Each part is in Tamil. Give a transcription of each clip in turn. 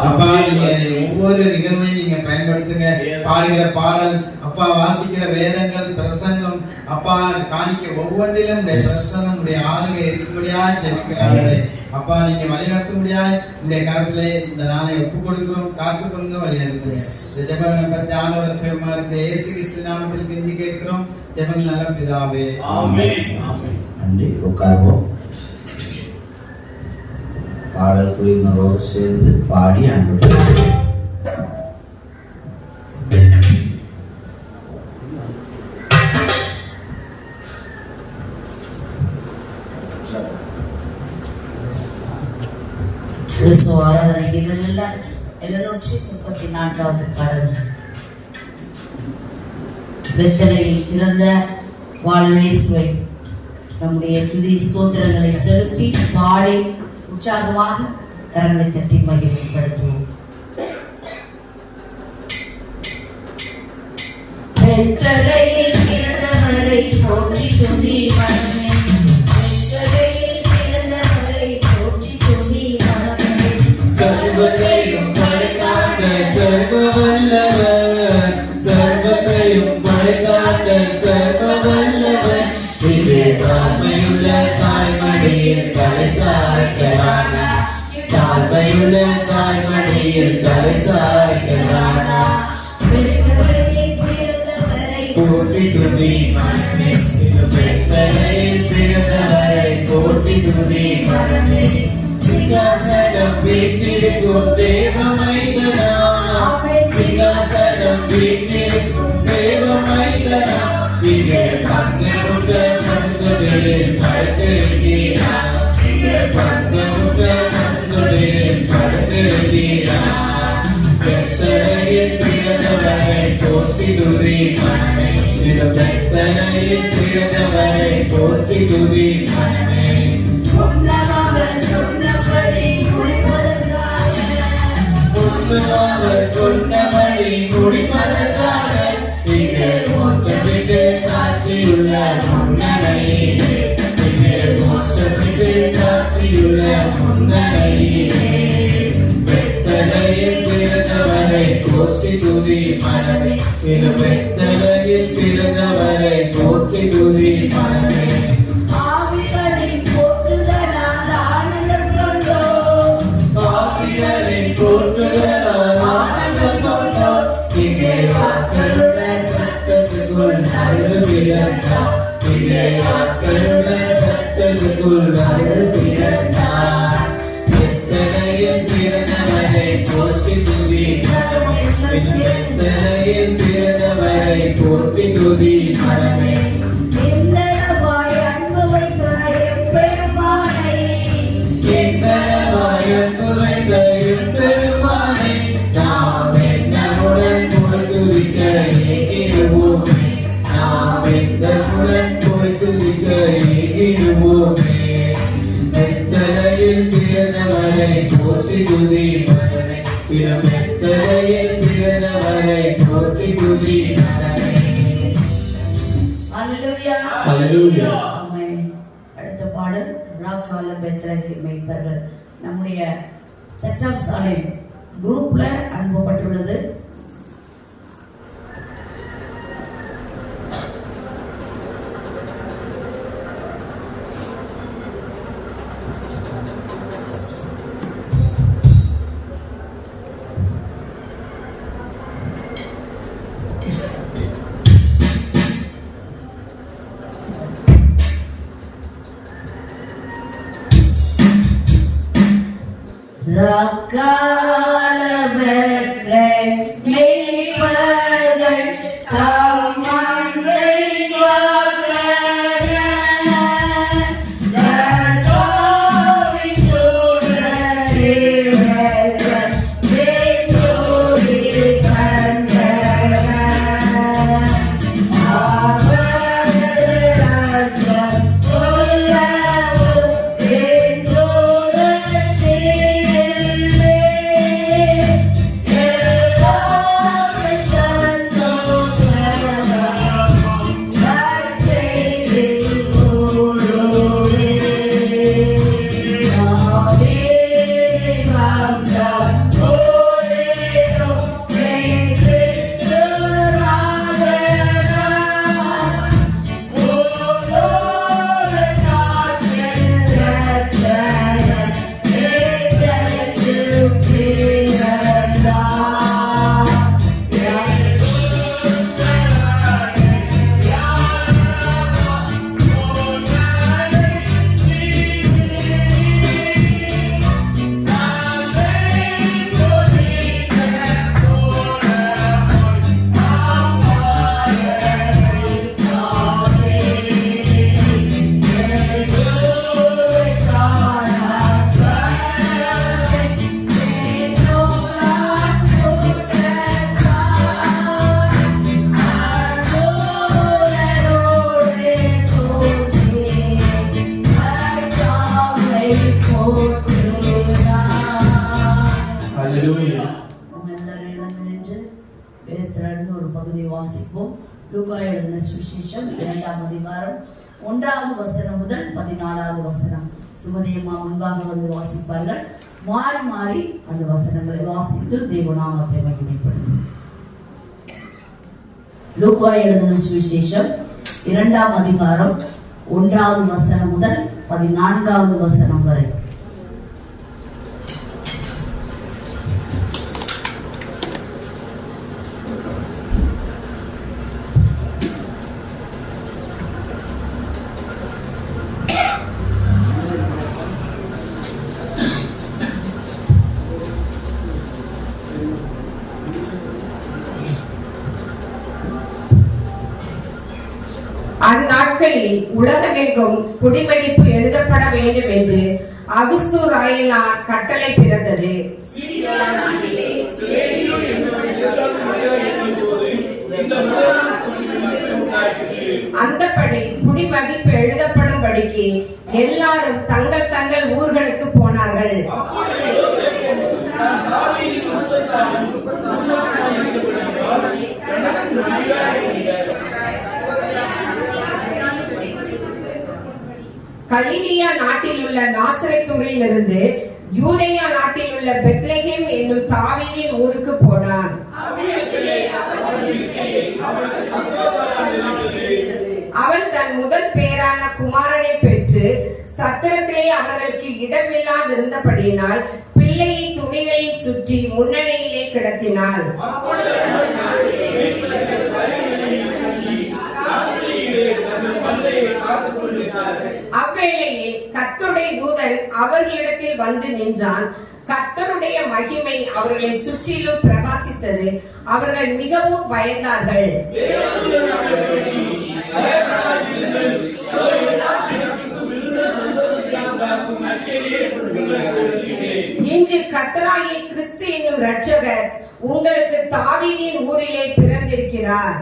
அப்பா நீங்க ஒவ்வொரு நிகழ்வையும் நீங்க பயன்படுத்துங்க. பாடுகிற பாடல் அப்பா, வாசிக்கிற வேதங்கள், பிரசங்கம் அப்பா, காணிக்க ஒவ்வொன்றிலும் பிரசங்கம் உடைய ஆளுகை இருக்கும்படியா ஜெபிக்கிறார்களே அப்பா, நீங்க வழிநடத்தும்படியா உடைய கரத்திலே இந்த நாளை ஒப்புக் கொடுக்கிறோம். காத்துக்கொள்ளுங்க, வழிநடத்துங்க. ஜெபம் பற்றி ஆண்டவர் சேவமா இருக்கிற இயேசு கிறிஸ்து நாமத்தில் கெஞ்சி கேட்கிறோம் ஜெபங்கள் நல்ல பிதாவே, ஆமென். நன்றி. உட்கார்வோம். பாடல் குழுவினரோடு சேர்ந்து பாடி அன்பு ஆராதனை கீதங்கள்ல 734வது பாடல். பெத்தலையில் பிறந்த வாழ்வேசுவை நம்முடைய துதி ஸ்தோத்திரங்களை செலுத்தி பாடி உற்சாகமாக கரங்களை தட்டி மகிமைப்படுத்துவோம். பெத்தலையில் பிறந்தவரை போற்றி துதி மனமே, பெத்தலையில் பிறந்தவரை போற்றி துதி மனமே. சர்வத்தையும் படைக்காண்ட சர்வ வல்லவர், சர்வத்தையும் படைக்காண்ட சர்வ வல்லவர், தாழ்மையுள்ள தாய்மடியில் தலை சாய்க்கிறானா, தாழ்மையுள்ள தாய்மடியில் தலை சாய்க்கிறானா. போற்றி துதி மனமே, பெத்தலையில் பிறந்தவரை போற்றி துதி மனமே. சிங்காசனம் வீற்றிருக்கும் தேவமைந்தனா, சிங்காசனம் வீற்றிருக்கும் தேவமைந்தனா, இங்கே பங்கமுற்ற பசுகளில் படுத்திருக்கிறார், இங்கே பங்கமுற்ற பசுகளில் படுத்திருக்கிறார். பெத்தலையில் பிறந்தவரை போற்றி துதி மனமே, பெத்தலையில் பிறந்தவரை போற்றி துதி மனமே. சொன்னபடி முடிப்பதற்காக இங்கே மோட்சமிட்டு காட்சியுள்ள முன்னணியிலே, இங்கே மோட்சமிட்டு காட்சியுள்ள முன்னணியிலே. பெத்தலையில் பிறந்தவரை போற்றி துதி மனமே, பெத்தலையில் பிறந்தவரை போற்றி துதி மனமே. போற்றுதலால் ஆனந்தம் கொண்டோர், இங்கே வாக்களுள்ள சத்தத்துக்குள் நடுவிறந்தார், இங்கே வாக்களுள்ள சத்தத்துக்குள் நடுவிறந்தார். பெத்தலையில் பிறந்தவரை போற்றி துதி மனமே, பெத்தலையில் பிறந்தவரை போற்றி துதி மனமே. பெத்தலையில் பிறந்தவரை போற்றி துதி மனமே, பெத்தலையில் பிறந்தவரை போற்றி துதி மனமே. அல்லேலூயா, அல்லேலூயா. ஆமென். அடுத்த பாடல் ராக்கால பெத்லகேம் மேய்ப்பர்கள் நம்முடைய சர்ச் ஆஃப் சாலேம் குரூப்ல அனுப்பப்பட்டுள்ளது. ராக்கால பெத்லகேம் மேய்ப்பர்கள் தாம் மந்தை வாக்கட யாக்கோபின் சூழலேவர்கள் வேற்றோடி கண்டன ஆவரராஜம் உள்ளவும் வேற்றோதே எல்லாரும் சந்தோஷம் இருந்து ஒரு பகுதியை வாசிப்போம். லூக்கா எழுதின சுவிசேஷம் 2ஆம் அதிகாரம் 1வது வசனம் முதல் 14வது வசனம். சுமதியம்மா முன்பாக வந்து வாசிப்பார்கள். மாறி மாறி அந்த வசனங்களை வாசித்து தேவநாமத்தை மகிமைப்படுத்தும். லூக்கா எழுதின சுவிசேஷம் 2ஆம் அதிகாரம் 1வது வசனம் முதல் 14வது வசனம் வரை. அந்நாட்களில் உலகமெங்கும் குடிமதிப்பு எழுதப்பட வேண்டும் என்று அகுஸ்து ராயலான் கட்டளை பிறந்தது. அந்தபடி குடிமதிப்பு எழுதப்படும்படிக்கு எல்லாரும் தங்கள் தங்கள் ஊர்களுக்கு போனார்கள். கலிலியா நாட்டில் உள்ள நாசரேத்தூரில் இருந்து யூதேயா நாட்டில் உள்ள பெத்லகேம் என்னும் தாவீதின் ஊருக்கு போனான். அவள் தன் முதல் பேரான குமாரனை பெற்று சத்திரத்திலே அவர்களுக்கு இடமில்லாதிருந்தபடியினால் பிள்ளையை துணிகளில் சுற்றி முன்னணியிலே கிடத்தினாள். அவ்வேளையில் கர்த்தருடைய தூதன் அவர்களிடத்தில் வந்து நின்றான். கர்த்தருடைய மகிமை அவர்களை சுற்றிலும் பிரகாசித்தது. அவர்கள் மிகவும் பயந்தார்கள். இன்று கர்த்தராகிய கிறிஸ்து என்னும் இரட்சகர் உங்களுக்கு தாவீதின் ஊரிலே பிறந்திருக்கிறார்.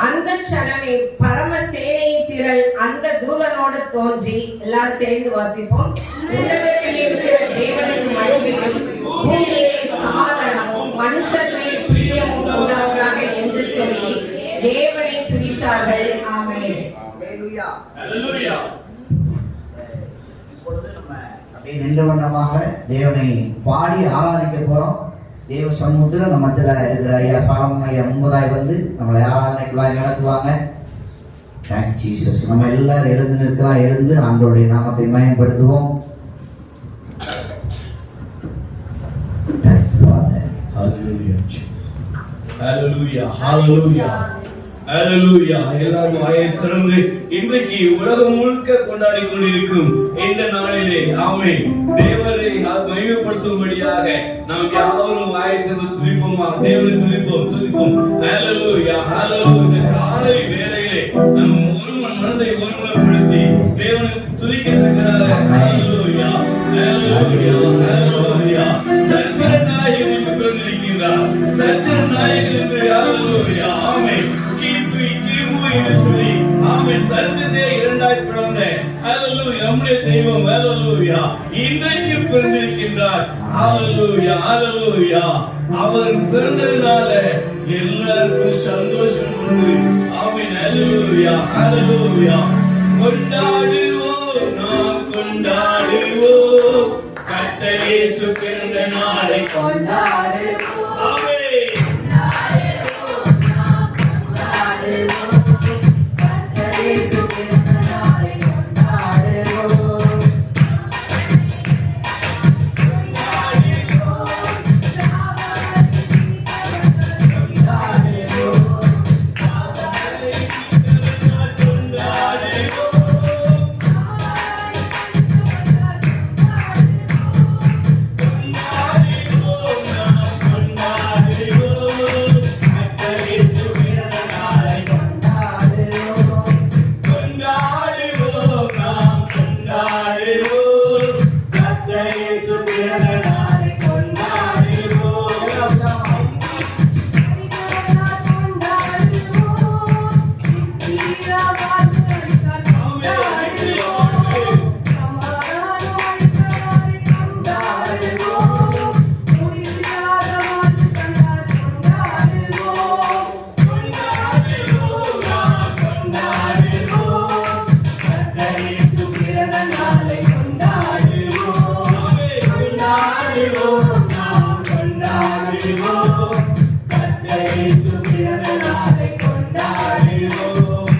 அந்த சனமே பரம சேனையின் திரள் அந்த தூதனோடு தோன்றி, எல்லாம் சேர்ந்து வாசிப்போம். உன்னதத்தில் இருக்கிற தேவனுக்கு மகிமையும் பூமியிலே சமாதானமும் மனுஷர் மேல் பிரியமும் உண்டாவதாக என்று சொல்லி தேவனை துதித்தார்கள். ஆமென். இப்பொழுது நம்ம அப்படியே நின்ற வண்ணமாக தேவனை பாடி ஆராதிக்க போறோம். தேவ சமூகத்தில் நம்ம மத்தியில் இருக்கிற ஐயா சாலமன் ஐயா முன்பதாய் வந்து நம்மளை ஆராதனைக்குள்ளாய் நடத்துவாங்க. Thank Jesus. நம்ம எல்லாரும் எழுந்து நிற்கலாம். எழுந்து ஆண்டவருடைய நாமத்தை மயப்படுத்துவோம். எல்லாரும் வாயை திறந்து இன்றைக்கு உலகம் முழுக்க கொண்டாடி கொண்டிருக்கும் இந்த நாளிலே ஆமென் தேவனை மகிமைப்படுத்தும்படியாக நாம் யாவரும் வாயை திறந்து துதிப்போமா? தேவனை துதிப்போம். ஹல்லேலூயா ஹல்லேலூயா. காலை வேளையிலே நாம் மனதை ஒருமுகப்படுத்தி தேவனை துதிக்கின்றார். ஹல்லேலூயா ஹல்லேலூயா ஹல்லேலூயா. சர்வநாயகன் என்று பிறந்திருக்கிறார். சர்வநாயகன் என்று ஹல்லேலூயா. ஆமென். சத்தத்தை இரண்டாய் பிறந்த ஹல்லேலூயா நம்முடைய தெய்வம் ஹல்லேலூயா இன்றைக்கு பிறந்திருக்கின்றார். ஹல்லேலூயா ஹல்லேலூயா. அவர் பிறந்ததினால எல்லாருக்கும் சந்தோஷம் உண்டு. ஆமென். ஹல்லேலூயா ஹல்லேலூயா. கொண்டாடுவோம் நாம் கொண்டாடுவோம் கர்த்தர் இயேசு பிறந்த நாளை கொண்டாடுவோம். ஆமென். கொண்டாடுவோம் நாம் கொண்டாடுவோம் கர்த்தர் இயேசு பிறந்த நாளை கொண்டாடுவோம்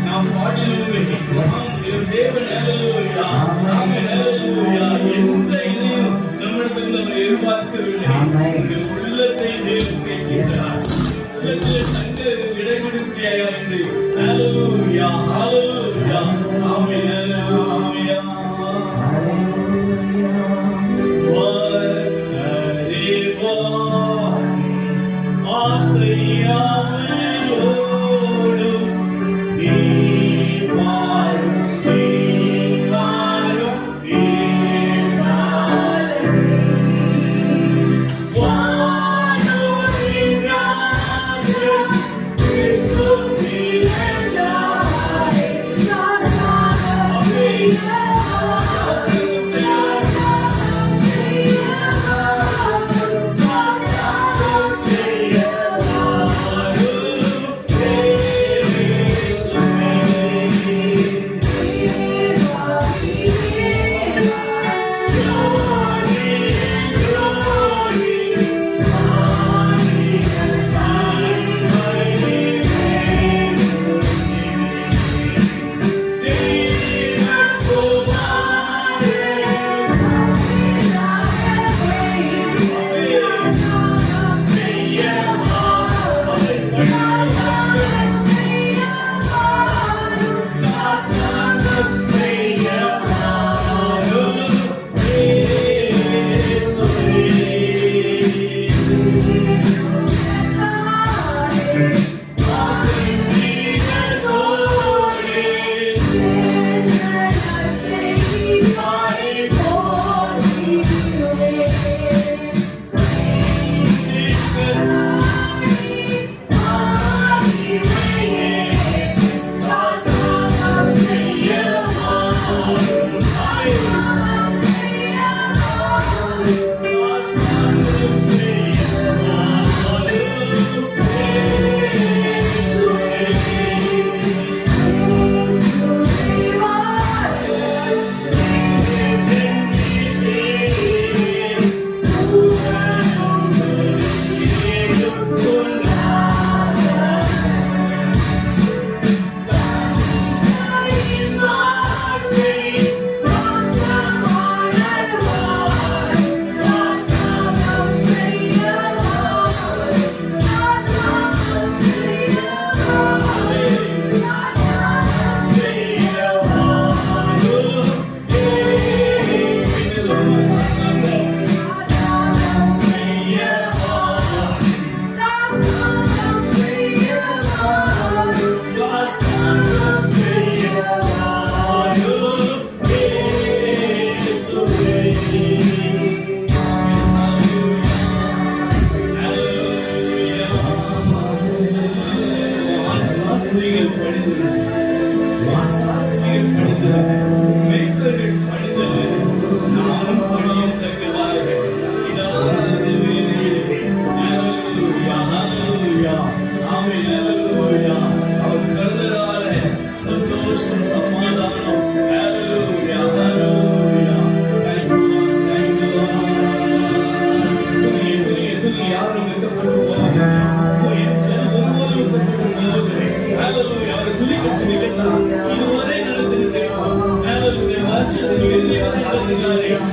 நாம் பாடிலுமே தேவன் அல்லேலூயா ஆமென் அல்லேலூயா எந்த இதையும் நம்மிடத்தில் அவர் எதிர்பார்க்கவில்லை உள்ளத்தை தேவன் கேட்கிறார் உள்ளத்தில் தங்க விடைகொடுக்கையா என்று அல்லேலூயா அல்லேலூயா ஆமென் அல்லேலூயா வாரிவான் ஆசையாமலோடும் நீ பாரும்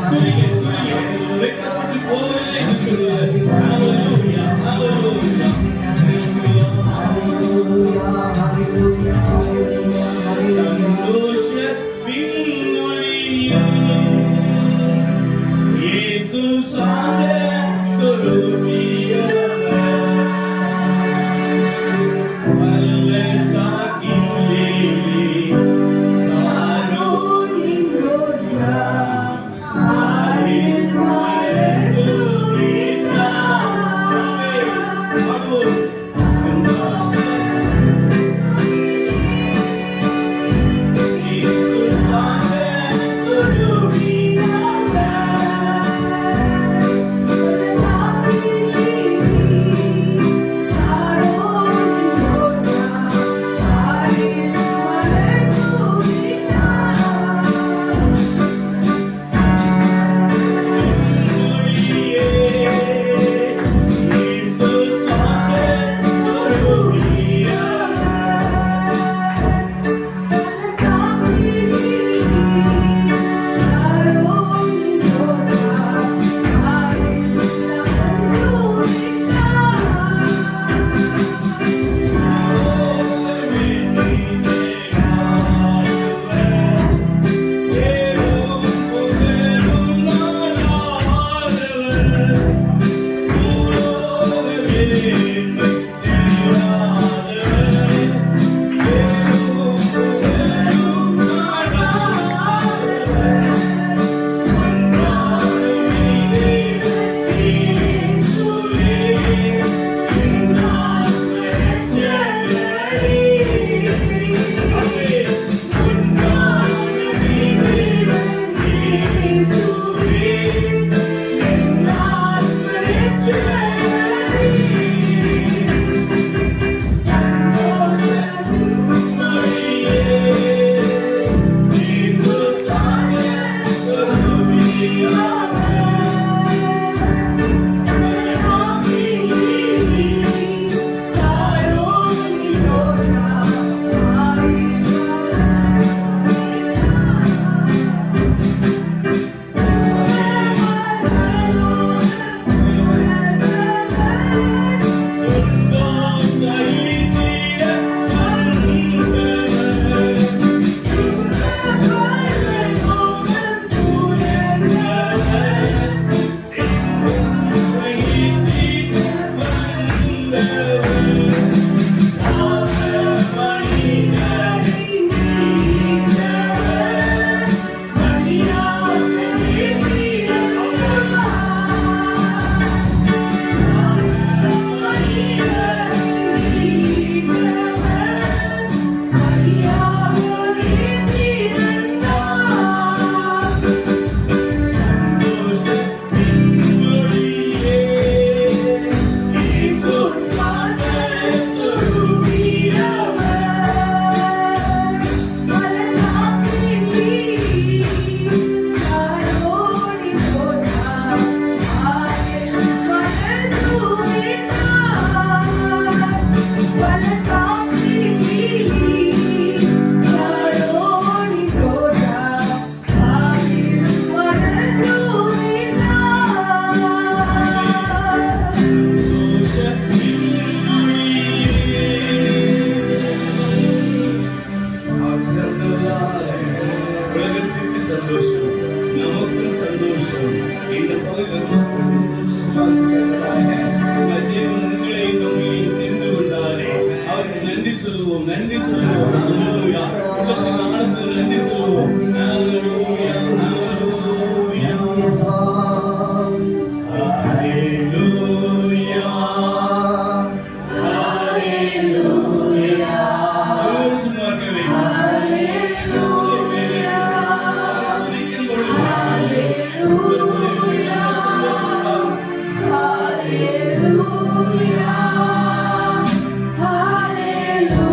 துதிங்க, துதிங்க. வெட்கப்பட்டு போவதில்லை என்று சொல்லுவார். ஹalleluya, ஹalleluya. சந்தோஷத்தின் ஒளியே இயேசு சாந்த சொரூபியவர் பல்லக்காக்கின் லேலே சாரோனின் ரோஜா ஆரில் மலர்ந்து விட்டாவே. இயேசு சாந்த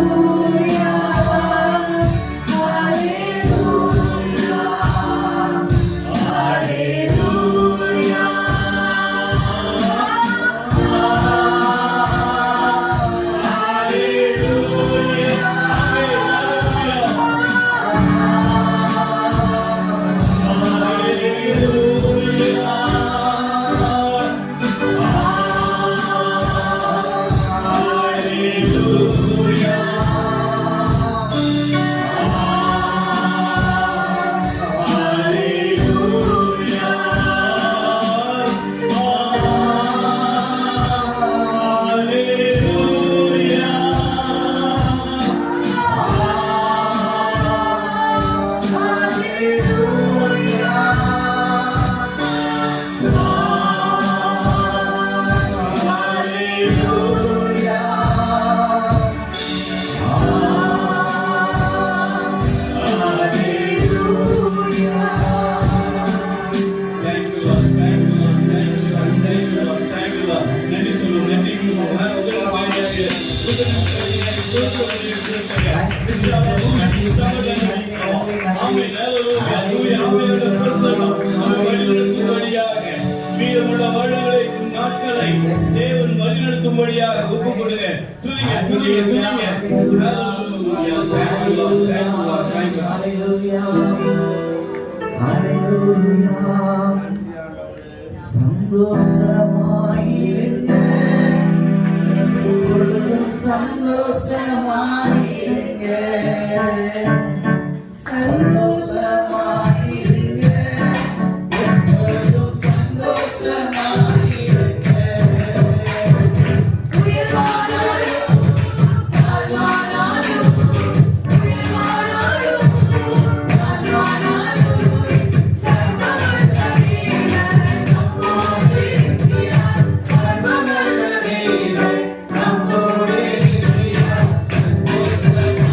Hallelujah. துதிக்கும்படியாக ஒப்பு கொடுங்க. துதிங்க, துதிங்க, துதிங்க. Hallelujah. Thank you, Lord. Thank you, Lord. Thank you. Hallelujah. Hallelujah. சந்தோஷமாயிருங்க, எப்பொழுதும் சந்தோஷமாயிருங்க, சந்தோஷமாயிருங்க, எப்பொழுதும் சந்தோஷமாயிருங்க. உயர்வானாலும் தாழ்வானாலும், உயர்வானாலும் தாழ்வானாலும், சர்வவல்ல தேவன் நம்மோடு இருக்கிறார். சர்வவல்ல தேவன் நம்மோடு இருக்கிறார். சந்தோஷமாயிருங்க,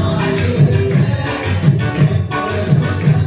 எப்பொழுதும்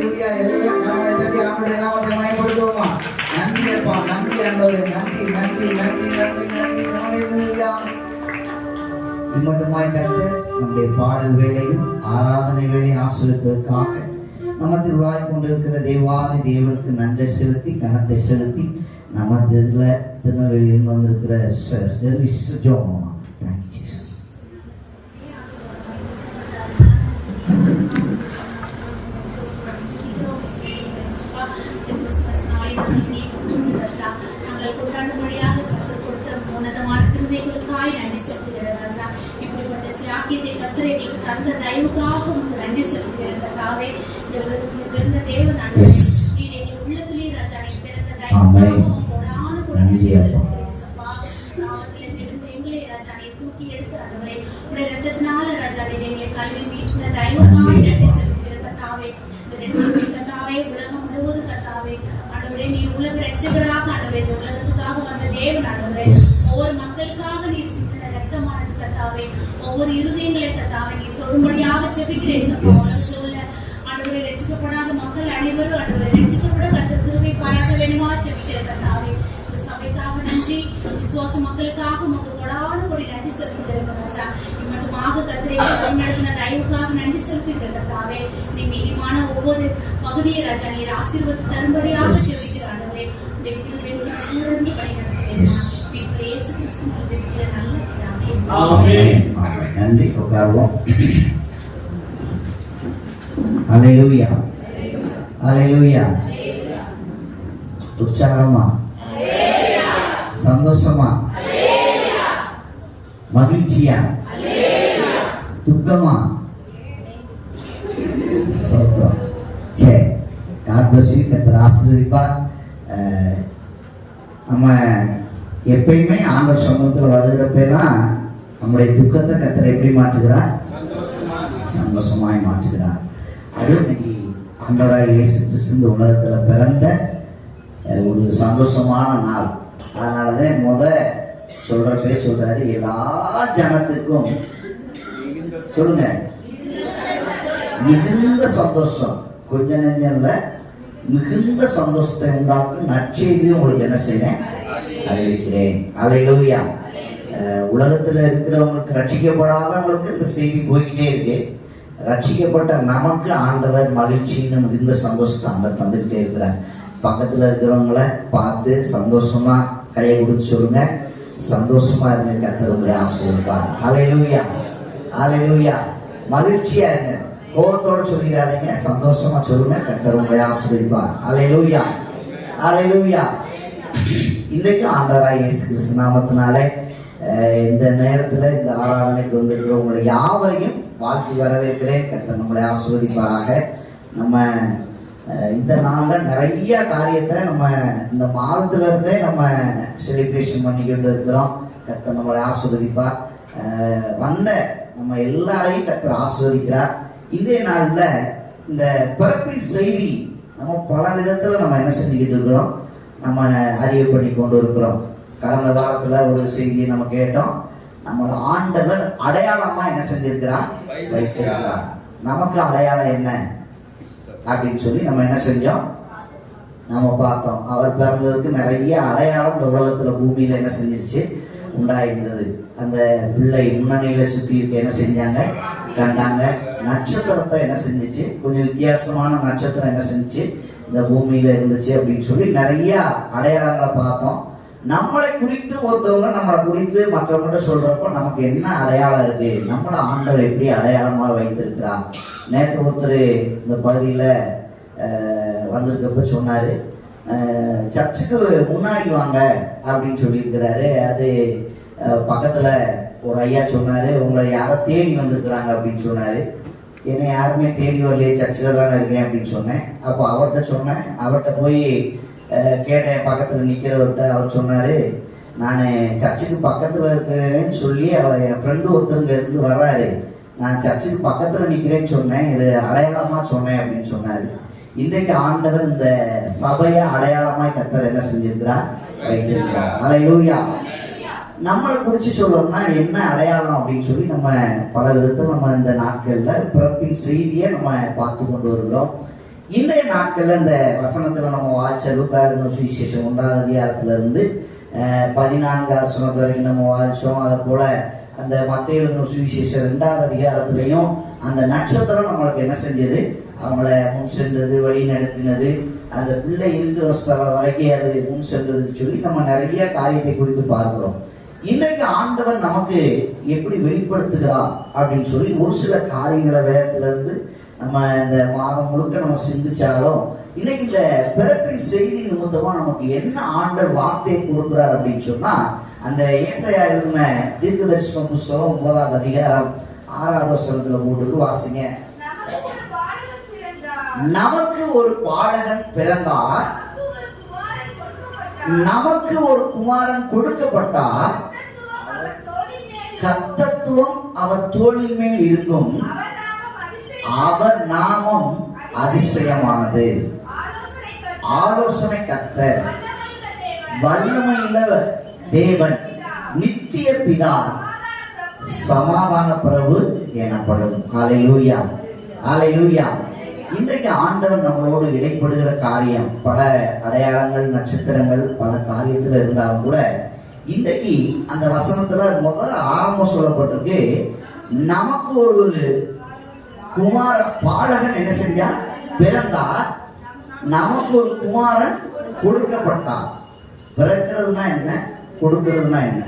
ஹalleluya. எல்லாம் கரங்களை தட்டி ஆண்டவருடைய நாமத்தை மகிமைப்படுத்துவோமா. நன்றி அப்பா, நன்றி ஆண்டவரே, நன்றி நன்றி நன்றி நன்றி நன்றி. ஹalleluya. இம்மட்டுமாய் கர்த்தர் நம்முடைய பாடல் வேலையும் ஆராதனை வேலையும் ஆசீர்வதிப்பதற்காக நம்ம திருவாய் கொண்டிருக்கிற தேவாதி தேவனுக்கு நன்றி செலுத்தி கனத்தை செலுத்தி நம்ம திருநெல்வேலியில் வந்திருக்கிற ஜோமா. Thank you Jesus. கிறிஸ்துமஸ் நாளில் ராஜா நாங்கள் கொண்டாடும்படியாக கொடுத்த உன்னதமான கிருபைகளுக்காய் நன்றி செலுத்துகிறேன் ராஜா. இப்படிப்பட்ட சிலாக்கியத்தை கர்த்தர் எங்களுக்கு தந்த தயவுக்காக உங்களுக்கு நன்றி செலுத்துகிறேன் கர்த்தாவே. இந்த உலகத்தில் பிறந்த தேவன் எங்கள் உள்ளத்திலே ராஜா நீ பிறந்த தயவுக்காக கொடான கொடி நன்றி செலுத்துகிறேன் சப்பா. நாமத்திலே பிறந்த எங்களை ராஜா நீ தூக்கி எடுத்து ஆண்டவரே உடைய ரத்தத்தினால ராஜா நீ எங்களை கல்வி மீட்சின தயவுக்காய் நன்றி செலுத்துகிறேன் கர்த்தாவே. கர்த்தாவே உலகம் முழுவதும் கர்த்தாவே ஆண்டவரே நீ உலக ரட்சகராக ஆண்டவரே உலகத்துக்காக வந்த தேவன் ஆண்டவரே ஒவ்வொரு மக்களுக்காக நீ சிந்தின ரத்தமானது கர்த்தாவே ஒவ்வொரு இருதயங்களை கர்த்தாவே நீ தொடும்படியாக ஜெபிக்கிறேன் ஆண்டவரே ரட்சிக்கப்படாத மக்கள் அனைவரும் ஆண்டவரே ரட்சிக்கப்பட கர்த்தர் கிருபை பாராட்ட வேண்டுமா ஜெபிக்கிறேன் கர்த்தாவே. சபைக்காக நன்றி, விசுவாச மக்களுக்காக உமக்கு கொடான கொடி நன்றி செலுத்துகிறேன் ராஜா. இம்மட்டுமாக கர்த்தரை வழிநடத்தின தயவுக்காக நன்றி செலுத்துகிறேன் கர்த்தாவே. நீ மீதிமான ஒவ்வொரு பகுதியை ராஜா நீர் ஆசீர்வாதத்தை தரும்படியாக ஜெபிக்கிற ஆண்டவரே உடைய கிருபையோடு கூர்ந்து வழிநடத்துகிறேன். இயேசு கிறிஸ்துவின் ஜெபிக்கிற நல்ல பிதாவே. ஆமென். நன்றி. உட்காருவோம். ஹalleluya. ஹalleluya. உற்சாகமா, சந்தோஷமா, மகிழ்ச்சியா, துக்கமா, சோத்திரம். சரி, காட் பிளஸ் யூ. கர்த்தர் ஆசீர்வதிப்பார். நம்ம எப்பயுமே ஆண்டவர் சமூகத்தில் வருகிறப்பெல்லாம் நம்முடைய துக்கத்தை கர்த்தர் எப்படி மாற்றுகிறார்? சந்தோஷமாய் மாற்றுகிறார். அது இன்னைக்கு ஆண்டவராய் இயேசு கிறிஸ்து இந்த உலகத்தில் பிறந்த ஒரு சந்தோஷமான நாள். அதனாலதான் சொல்றப்பே சொல்றாரு, எல்லா ஜனத்துக்கும் சொல்லுங்க மிகுந்த சந்தோஷம், கொஞ்ச நெஞ்சம்ல மிகுந்த சந்தோஷத்தை உண்டாக்கும் நற்செய்தியை உங்களுக்கு என்ன செய்வேன்? அறிவிக்கிறேன். ஹல்லேலூயா. உலகத்துல இருக்கிறவங்களுக்கு, ரட்சிக்கப்படாதவங்களுக்கு இந்த செய்தி போய்கிட்டே இருக்கு. ரட்சிக்கப்பட்ட நமக்கு ஆண்டவர் மகிழ்ச்சின்னு மிகுந்த சந்தோஷத்தை அங்க தந்துக்கிட்டே இருக்கிறார். பக்கத்துல இருக்கிறவங்கள பார்த்து சந்தோஷமா கையை கொடுத்து சொல்லுங்க, சந்தோஷமா இருங்க, கர்த்தர் உங்களை ஆசீர்வதிப்பார். ஹல்லேலூயா. ஹல்லேலூயா. மகிழ்ச்சியா இருங்க, கோபத்தோட சொல்லிடாதீங்க, சந்தோஷமா சொல்லுங்க, கர்த்தர் உங்களை ஆசீர்வதிப்பார். ஹல்லேலூயா. ஹல்லேலூயா. இன்றைக்கு ஆண்டவராய் இயேசு கிறிஸ்து நாமத்தினாலே இந்த நேரத்துல இந்த ஆராதனைக்கு வந்திருக்கிற உங்களை யாவரையும் வாழ்த்தி வரவேற்கிறேன். கர்த்தர் நம்மளை ஆசீர்வதிப்பாராக. நம்ம இந்த நாளில் நிறைய காரியத்தை நம்ம இந்த மாதத்துல இருந்தே நம்ம செலிப்ரேஷன் பண்ணிக்கிட்டு இருக்கிறோம். கர்த்தர் நம்மளை ஆசீர்வதிப்பார். வந்த நம்ம எல்லாரையும் கர்த்தர் ஆசீர்வதிக்கிறார். இன்றைய நாளில் இந்த பிறப்பின் செய்தி நம்ம பல விதத்தில் நம்ம என்ன செஞ்சுக்கிட்டு இருக்கிறோம், நம்ம அறிவு பண்ணி கொண்டு இருக்கிறோம். கடந்த வாரத்தில் ஒரு செய்தியை நம்ம கேட்டோம். நம்மளோட ஆண்டவர் அடையாளமா என்ன செஞ்சிருக்கிறார்? வைத்திருக்கிறார். நமக்கு அடையாளம் என்ன அப்படின்னு சொல்லி நம்ம என்ன செஞ்சோம், நம்ம பார்த்தோம். அவர் பிறந்ததுக்கு நிறைய அடையாளம் இந்த உலகத்துல பூமியில என்ன செஞ்சிருச்சு, உண்டாயிருந்தது. அந்த பிள்ளை முன்னணியில சுத்தி இருக்க என்ன செஞ்சாங்க, கண்டாங்க. நட்சத்திரத்தை என்ன செஞ்சிச்சு, கொஞ்சம் வித்தியாசமான நட்சத்திரம் என்ன செஞ்சிச்சு இந்த பூமியில இருந்துச்சு அப்படின்னு சொல்லி நிறைய அடையாளங்களை பார்த்தோம். நம்மளை குறித்து ஒருத்தவங்க நம்மளை குறித்து மற்றவங்கள்ட்ட சொல்றப்ப நமக்கு என்ன அடையாளம் இருக்கு, நம்மளை ஆண்டவர் எப்படி அடையாளமாக வைத்திருக்கிறார். நேற்று ஒருத்தர் இந்த பகுதியில் வந்திருக்கப்ப சொன்னார், சர்ச்சுக்கு முன்னாடி வாங்க அப்படின்னு சொல்லியிருக்கிறாரு. அது பக்கத்தில் ஒரு ஐயா சொன்னார், உங்களை யாரை தேடி வந்திருக்கிறாங்க அப்படின்னு சொன்னார். என்னை யாருமே தேடி வரலையே, சர்ச்சில் தானே இருக்கேன் அப்படின்னு சொன்னேன். அப்போ அவர்கிட்ட சொன்னேன், அவர்கிட்ட போய் கேட்டேன், பக்கத்தில் நிற்கிறவர்கிட்ட. அவர் சொன்னார், நான் சர்ச்சுக்கு பக்கத்தில் இருக்கிறேன்னு சொல்லி என் ஃப்ரெண்டு ஒருத்தருங்க இருந்து வர்றாரு, நான் சர்ச்சுக்கு பக்கத்தில் நிற்கிறேன்னு சொன்னேன், இது அடையாளமாக சொன்னேன் அப்படின்னு சொன்னார். இன்றைக்கு ஆண்டவர் இந்த சபையை அடையாளமாய் கர்த்தர் என்ன செஞ்சிருக்கிறார், வைத்திருக்கிறார். ஹல்லேலூயா. நம்மளை குறித்து சொல்லணும்னா என்ன அடையாளம் அப்படின்னு சொல்லி நம்ம பல விதத்தில் நம்ம இந்த நாட்களில் பிறப்பின் செய்தியை நம்ம பார்த்து கொண்டு வருகிறோம். இன்றைய நாட்கள்ல இந்த வசனத்துல நம்ம வாய்ச்ச லூக்கா எழுதின சுவிசேஷம் 1ஆம் அதிகாரத்துல இருந்து 14ஆம் வசனம் வரைக்கும் நம்ம வாய்ச்சோம். அதை போல அந்த மத்தேயு எழுதின சுவிசேஷம் 2ஆம் அதிகாரத்திலையும் அந்த நட்சத்திரம் நம்மளுக்கு என்ன செஞ்சது, அவங்கள முன் சென்றது, வழி நடத்தினது, அந்த பிள்ளை இருக்கிற ஸ்தலம் வரைக்கும் அது முன் சென்றதுன்னு சொல்லி நம்ம நிறைய காரியத்தை குறித்து பார்க்கிறோம். இன்றைக்கு ஆண்டவர் நமக்கு எப்படி வெளிப்படுத்துகிறார் அப்படின்னு சொல்லி ஒரு சில காரியங்களை வேதத்துல இருந்து நம்ம இந்த மாதம் முழுக்க நம்ம சிந்திச்சாலும் இன்னைக்கு இந்த பிறப்பின் செய்தி நிமித்தமா நமக்கு என்ன ஆண்டவர் வார்த்தையை கொடுக்கிறார் அப்படின்னு சொன்னா, அந்த ஏசாயா எழுதின தீர்க்கதரிசன புஸ்தகம் 9ஆம் அதிகாரம் 6ஆம் வசனத்துல போட்டு வாசிங்க. நமக்கு ஒரு பாலகன் பிறந்தார், நமக்கு ஒரு குமாரன் கொடுக்கப்பட்டார், கர்த்தத்துவம் அவர் தோளின் மேல் இருக்கும், அவர் நாமம் அதிசயமானது, ஆலோசனை கர்த்தர், வல்லமையுள்ள தேவன், நித்திய பிதா, சமாதான பிரபு எனப்படும். ஹல்லேலூயா, ஹல்லேலூயா. இன்றைக்கு ஆண்டவர் நம்மளோடு இடைப்படுகிற காரியம் பல அடையாளங்கள், நட்சத்திரங்கள், பல காரியத்துல இருந்தாலும் கூட இன்றைக்கு அந்த வசனத்துல ஆரம்பம் சொல்லப்பட்டிருக்கு, நமக்கு ஒரு குமார பாலகன் என்ன செஞ்சா பிறந்தார், நமக்கு ஒரு குமாரன் கொடுக்கப்பட்டார். பிறக்கிறதுனா என்ன, கொடுக்கிறதுனா என்ன?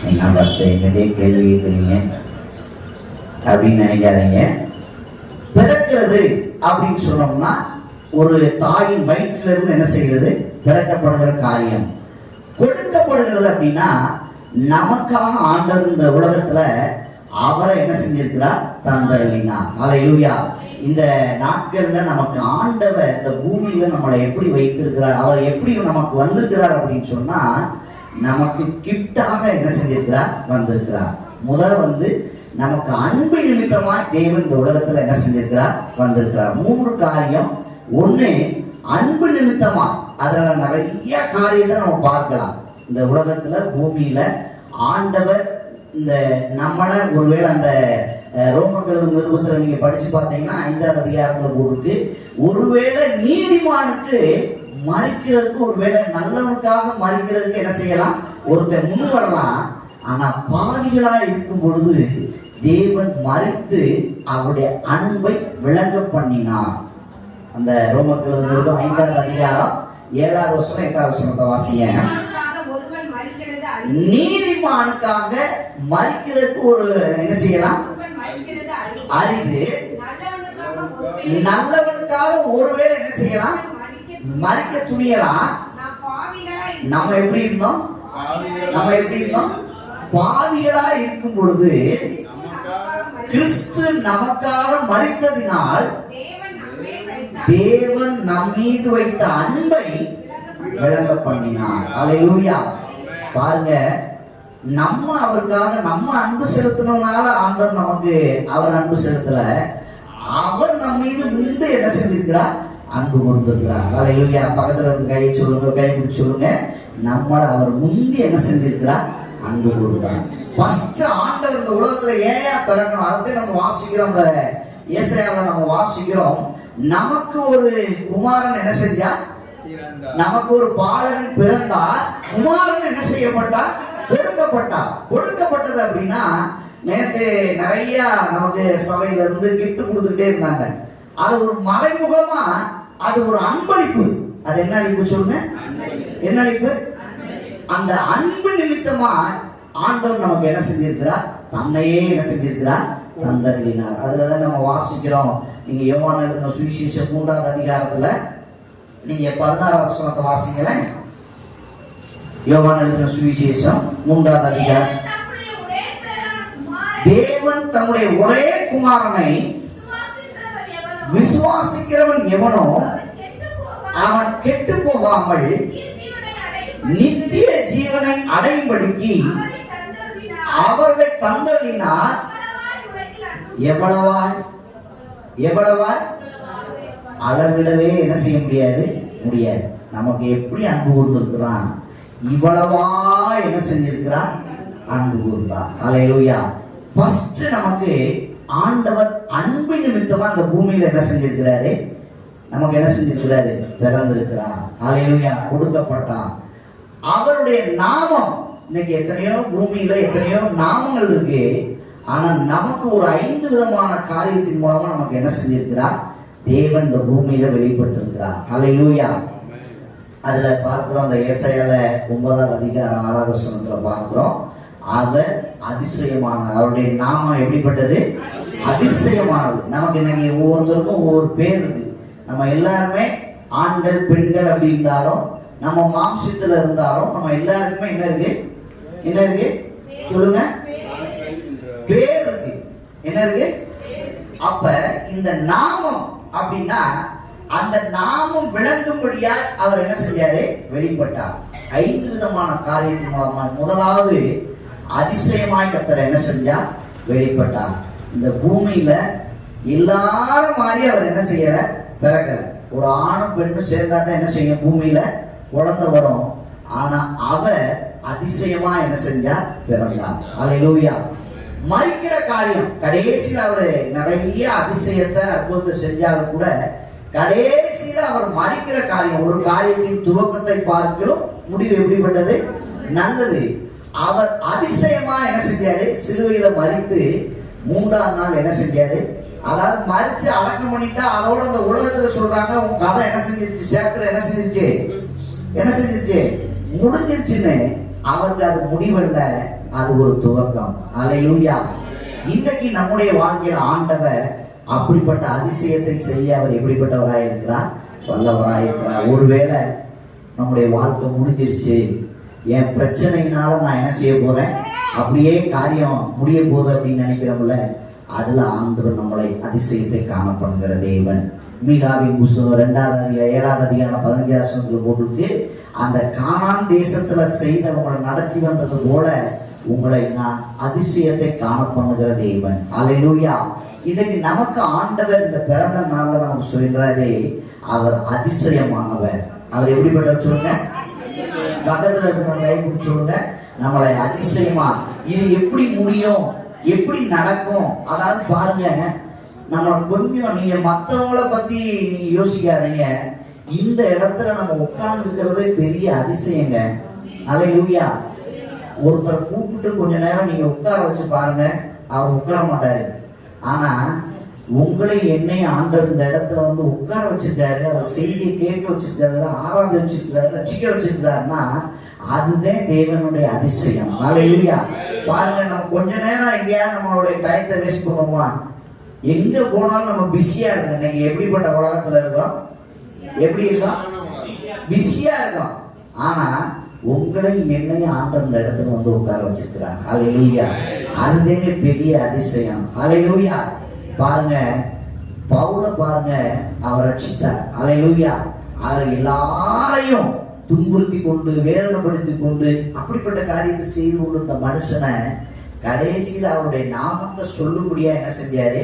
என்ன பஸ்ட் என்னுடைய கேள்வி கேட்குறீங்க அப்படின்னு நினைக்காதீங்க. பிறக்கிறது அப்படின்னு சொன்னோம்னா ஒரு தாயின் வயிற்றில இருந்து என்ன செய்கிறது, பிறக்கப்படுகிற காரியம். கொடுக்கப்படுகிறது அப்படின்னா நமக்காக ஆண்டவர் இந்த உலகத்துல அவரை என்ன செஞ்சிருக்கிறார், தந்தருளினார். ஹல்லேலூயா. இந்த நாட்கள்ல நமக்கு ஆண்டவர் இந்த பூமியில நம்மளை எப்படி வைத்திருக்கிறார், அவர் எப்படி நமக்கு வந்திருக்கிறார் அப்படின்னு சொன்னா நமக்கு கிஃப்டாக என்ன செஞ்சிருக்கிறார், வந்திருக்கிறார். முதல் நமக்கு அன்பு நிமித்தமாய் தேவன் இந்த உலகத்துல என்ன செஞ்சிருக்கிறார், வந்திருக்கிறார். 3 காரியம். ஒண்ணு அன்பு நிமித்தமா, அதுல நிறைய காரியத்தை நம்ம பார்க்கலாம். இந்த உலகத்துல பூமியில ஆண்டவர் இந்த நம்மள ஒருவேளை அந்த ரோமர்கள் நிருபத்துல நீங்க படிச்சு பார்த்தீங்கன்னா 5ஆம் அதிகாரத்துல போருக்கு, ஒருவேளை நீதிமானுக்கு மறிக்கிறதுக்கு, ஒருவேளை நல்லவனுக்காக மறிக்கிறதுக்கு என்ன செய்யலாம், ஒருத்தர் முன் வரலாம். ஆனா பாவிகளா இருக்கும் பொழுது தேவன் மறித்து அவருடைய அன்பை விளங்க பண்ணினார். அந்த ரோமர்கள் 5ஆம் அதிகாரம் 7ஆம் வசனம் 8ஆம் வசனத்தை வாசிங்க. நீதிமானுக்காக மறிக்கிறதுக்கு ஒரு என்ன செய்யலாம், அரிது. நல்லவனுக்காக ஒருவேளை என்ன செய்யலாம், மறிக்க துணியலாம். நம்ம எப்படி இருந்தோம், பாவிகளா இருக்கும் பொழுது கிறிஸ்து நமக்காக மரித்ததினால் தேவன் நம் மீது வைத்த அன்பை விளங்க பண்ணினார். ஹல்லேலூயா. பாருங்க, நம்ம அவருக்காக நம்ம அன்பு செலுத்தினதுனால ஆண்டவர் நமக்கு அவர் அன்பு செலுத்தல, அவர் நம் மீது முன்பு என்ன செஞ்சிருக்கிறார், அன்பு கூர்ந்திருக்கிறார். ஹல்லேலூயா. பக்கத்துல கையை சொல்லுங்க, கை பிடிச்சு சொல்லுங்க, நம்மள அவர் முந்தி என்ன செஞ்சிருக்கிறார், அன்பு கூர்ந்தார். ஃபர்ஸ்ட் ஆண்டவர் இந்த உலகத்துல ஏன் பிறக்கணும், அதை நம்ம வாசிக்கிறோம். இந்த ஏசாயாவை நம்ம வாசிக்கிறோம். நமக்கு ஒரு குமாரன் என்ன செஞ்சார், நமக்கு ஒரு பாலகன் பிறந்தார், குமாரன் என்ன செய்யப்பட்டார், கொடுக்கப்பட்டார். கொடுக்கப்பட்டது அப்படின்னா நேற்று நிறைய நமக்கு சபையில இருந்து கிஃப்ட் கொடுத்துக்கிட்டே இருந்தாங்க. அது ஒரு மறைமுகமா, அது ஒரு அன்பளிப்பு. அது என்ன அளிப்பு சொல்லுங்க, என்ன அளிப்பு? அந்த அன்பு நிமித்தமா ஆண்டவர் நமக்கு என்ன செஞ்சிருக்கிறார், தன்னையே என்ன செஞ்சிருக்கிறார், தந்தருளினார். அதுலதான் நம்ம வாசிக்கிறோம். நீங்க யோவான் எழுதின சுவிசேஷம் 3ஆம் அதிகாரத்துல நீங்க 16ஆம் வசனத்தை வாசிங்களேன். யோவான் எழுதின சுவிசேஷம் 3ஆம் அதிகாரம். தேவன் தம்முடைய ஒரே குமாரனை விசுவாசிக்கிறவன் எவனோ அவன் கெட்டு போகாமல் நித்திய ஜீவனை அடையும்படிக்கு அவர்களை தந்தருளினார். எவ்வளவாய் அளவிடவே என்ன செய்ய முடியாது. நமக்கு எப்படி அன்பு கூர்ந்திருக்கிறான், இவ்வளவா என்ன செஞ்சிருக்கிறார், அன்பு கூர்ந்தார். ஹல்லேலூயா. ஃபர்ஸ்ட் நமக்கு ஆண்டவர் அன்பு நிமித்தமா அந்த பூமியில என்ன செஞ்சிருக்கிறாரு? நமக்கு என்ன செஞ்சிருக்கிறாரு? பிறந்திருக்கிறார். ஹல்லேலூயா. கொடுக்கப்பட்டார். அவருடைய நாமம் இன்னைக்கு எத்தனையோ பூமியில எத்தனையோ நாமங்கள் இருக்கு. ஆனா நமக்கு ஒரு 5 விதமான காரியத்தின் மூலமா நமக்கு என்ன செஞ்சிருக்கிறார்? தேவன் இந்த பூமியில வெளிப்பட்டிருக்கிறார். ஹல்லேலூயா. அதுல பார்க்கிறோம், அந்த ஏசாயால 9ஆம் அதிகாரம் 6ஆவது வசனத்துல பார்க்கிறோம், அவர் அதிசயமான, அவருடைய நாமம் எப்படிப்பட்டது? அதிசயமானது. நமக்கு இன்னைக்கு ஒவ்வொருத்தருக்கும் ஒவ்வொரு பேர் இருக்கு. நம்ம எல்லாருமே ஆண்கள் பெண்கள் அப்படி இருந்தாலும், நம்ம மாம்சத்துல இருந்தாலும், நம்ம எல்லாருக்குமே என்ன இருக்கு? என்ன இருக்கு சொல்லுங்க? பேர் இருக்கு. என்ன இருக்கு? அப்ப இந்த நாமம் அப்படின்னா அந்த நாமம் விளங்கும்படியா அவர் என்ன செஞ்சாரு? வெளிப்பட்டார். 5 விதமான காரியத்தின் மூலமா முதலாவது அதிசயமாய் கர்த்தர் என்ன செஞ்சார்? வெளிப்பட்டார். இந்த பூமியில எல்லாரும் மாதிரி அவர் என்ன செய்யல? பிறக்கல. ஒரு ஆணும் பெண்ணும் சேர்ந்தா தான் என்ன செய்யும்? பூமியில குழந்தை வரும். ஆனா அவர் அதிசயமா என்ன செஞ்சார்? பிறந்தார். ஹல்லேலூயா. மரிக்கிற காரியம் கடைசியில் அவர் நிறைய அதிசயத்தை அற்புதத்தை செஞ்சாலும் கூட கடைசியில் அவர் மரிக்கிற காரியம், ஒரு காரியத்தின் துவக்கத்தை பார்க்கிறோம், முடிவு எப்படிப்பட்டது? நல்லது. அவர் அதிசயமா என்ன செஞ்சாரு? சிலுவையில மரித்து 3ஆம் நாள் என்ன செஞ்சாரு? அதாவது மரிச்சு அடக்கம் பண்ணிட்டா அதோட அந்த உலகத்துல சொல்றாங்க, உன் கதை என்ன செஞ்சிருச்சு? சாப்டர் என்ன செஞ்சிருச்சு? என்ன செஞ்சிருச்சு? முடிஞ்சிருச்சுன்னு. அவருக்கு அது முடிவல்ல, அது ஒரு துவக்கம். ஹல்லேலூயா. இன்னைக்கு நம்முடைய வாழ்க்கையில ஆண்டவர் அப்படிப்பட்ட அதிசயத்தை செய்ய அவர் எப்படிப்பட்டவராய் இருக்கிறார்? வல்லவராய் இருக்கிறார். ஒருவேளை நம்முடைய வாழ்க்கை முடிஞ்சிருச்சு, என் பிரச்சனையினால நான் என்ன செய்ய போறேன், அப்படியே காரியம் முடிய போகுது அப்படின்னு நினைக்கிறோம்ல, அதுல ஆண்டவர் நம்மளை அதிசயத்தை காணப்படுகிற தேவன். மீகாவின் புத்தகம் 2ஆம் அதிகாரம் 7ஆவது அதிகாரம் 15ஆம் வசனத்துல போட்டுருக்கு, அந்த கானான் தேசத்துல செய்தவங்களை நடத்தி வந்தது போல உங்களை நான் அதிசயத்தை காணப்படுகிற தேவன். ஹல்லேலூயா. இன்னைக்கு நமக்கு ஆண்டவர் இந்த பிறந்த நாள்ல நமக்கு சொல்றாரு, அவர் அதிசயமானவர். அவர் எப்படிப்பட்டவர் சொல்லுங்க? பக்கத்துல இருக்கிறவங்க கை பிடிச்சு சொல்லுங்க, நம்மளை அதிசயமா. இது எப்படி முடியும்? எப்படி நடக்கும்? அதாவது பாருங்க, நம்ம கொஞ்சம் நீங்க மற்றவங்கள பத்தி நீங்க யோசிக்காதீங்க. இந்த இடத்துல நம்ம உட்கார்ந்து இருக்கிறதே பெரிய அதிசயங்க. ஹல்லேலூயா. ஒருத்தரை கூப்பிட்டு கொஞ்ச நேரம் நீங்க உட்கார வச்சு பாருங்க, அவர் உட்கார மாட்டாரு. ஆனா உங்களை என்னையும் ஆண்டவர் இந்த இடத்துல வந்து உட்கார வச்சிருக்காரு, அவர் செய்தியை கேட்க வச்சிருக்காரு, ஆராத வச்சிருக்காரு, ரட்சிக்க வச்சிருக்காருன்னா அதுதான் தேவனுடைய அதிசயம். ஹல்லேலூயா. பாருங்க, நம்ம கொஞ்ச நேரம் எங்கேயாவது நம்மளுடைய டயத்தை வேஸ்ட் பண்ணுவோமா? எங்க போனாலும் நம்ம பிஸியா இருக்கோம். இன்னைக்கு எப்படிப்பட்ட உலகத்துல இருக்கோம்? எப்படி இருக்கோம்? பிஸியா இருக்கோம். ஆனா உங்களை என்னையும் ஆண்டவர் இந்த இடத்துல வந்து உட்கார வச்சிருக்கிறார். ஹல்லேலூயா. அதுதாங்க பெரிய அதிசயம். ஹல்லேலூயா. பாருங்க, பவுல பாருங்க, அவர் ரட்சித்தார். ஹல்லேலூயா. அவர் எல்லாரையும் துன்புறுத்தி கொண்டு வேதனைப்படுத்தி கொண்டு அப்படிப்பட்ட காரியத்தை செய்து கொண்டிருந்த மனுஷனை கடைசியில் அவருடைய நாமத்தை சொல்லும்படியா என்ன செஞ்சாரு?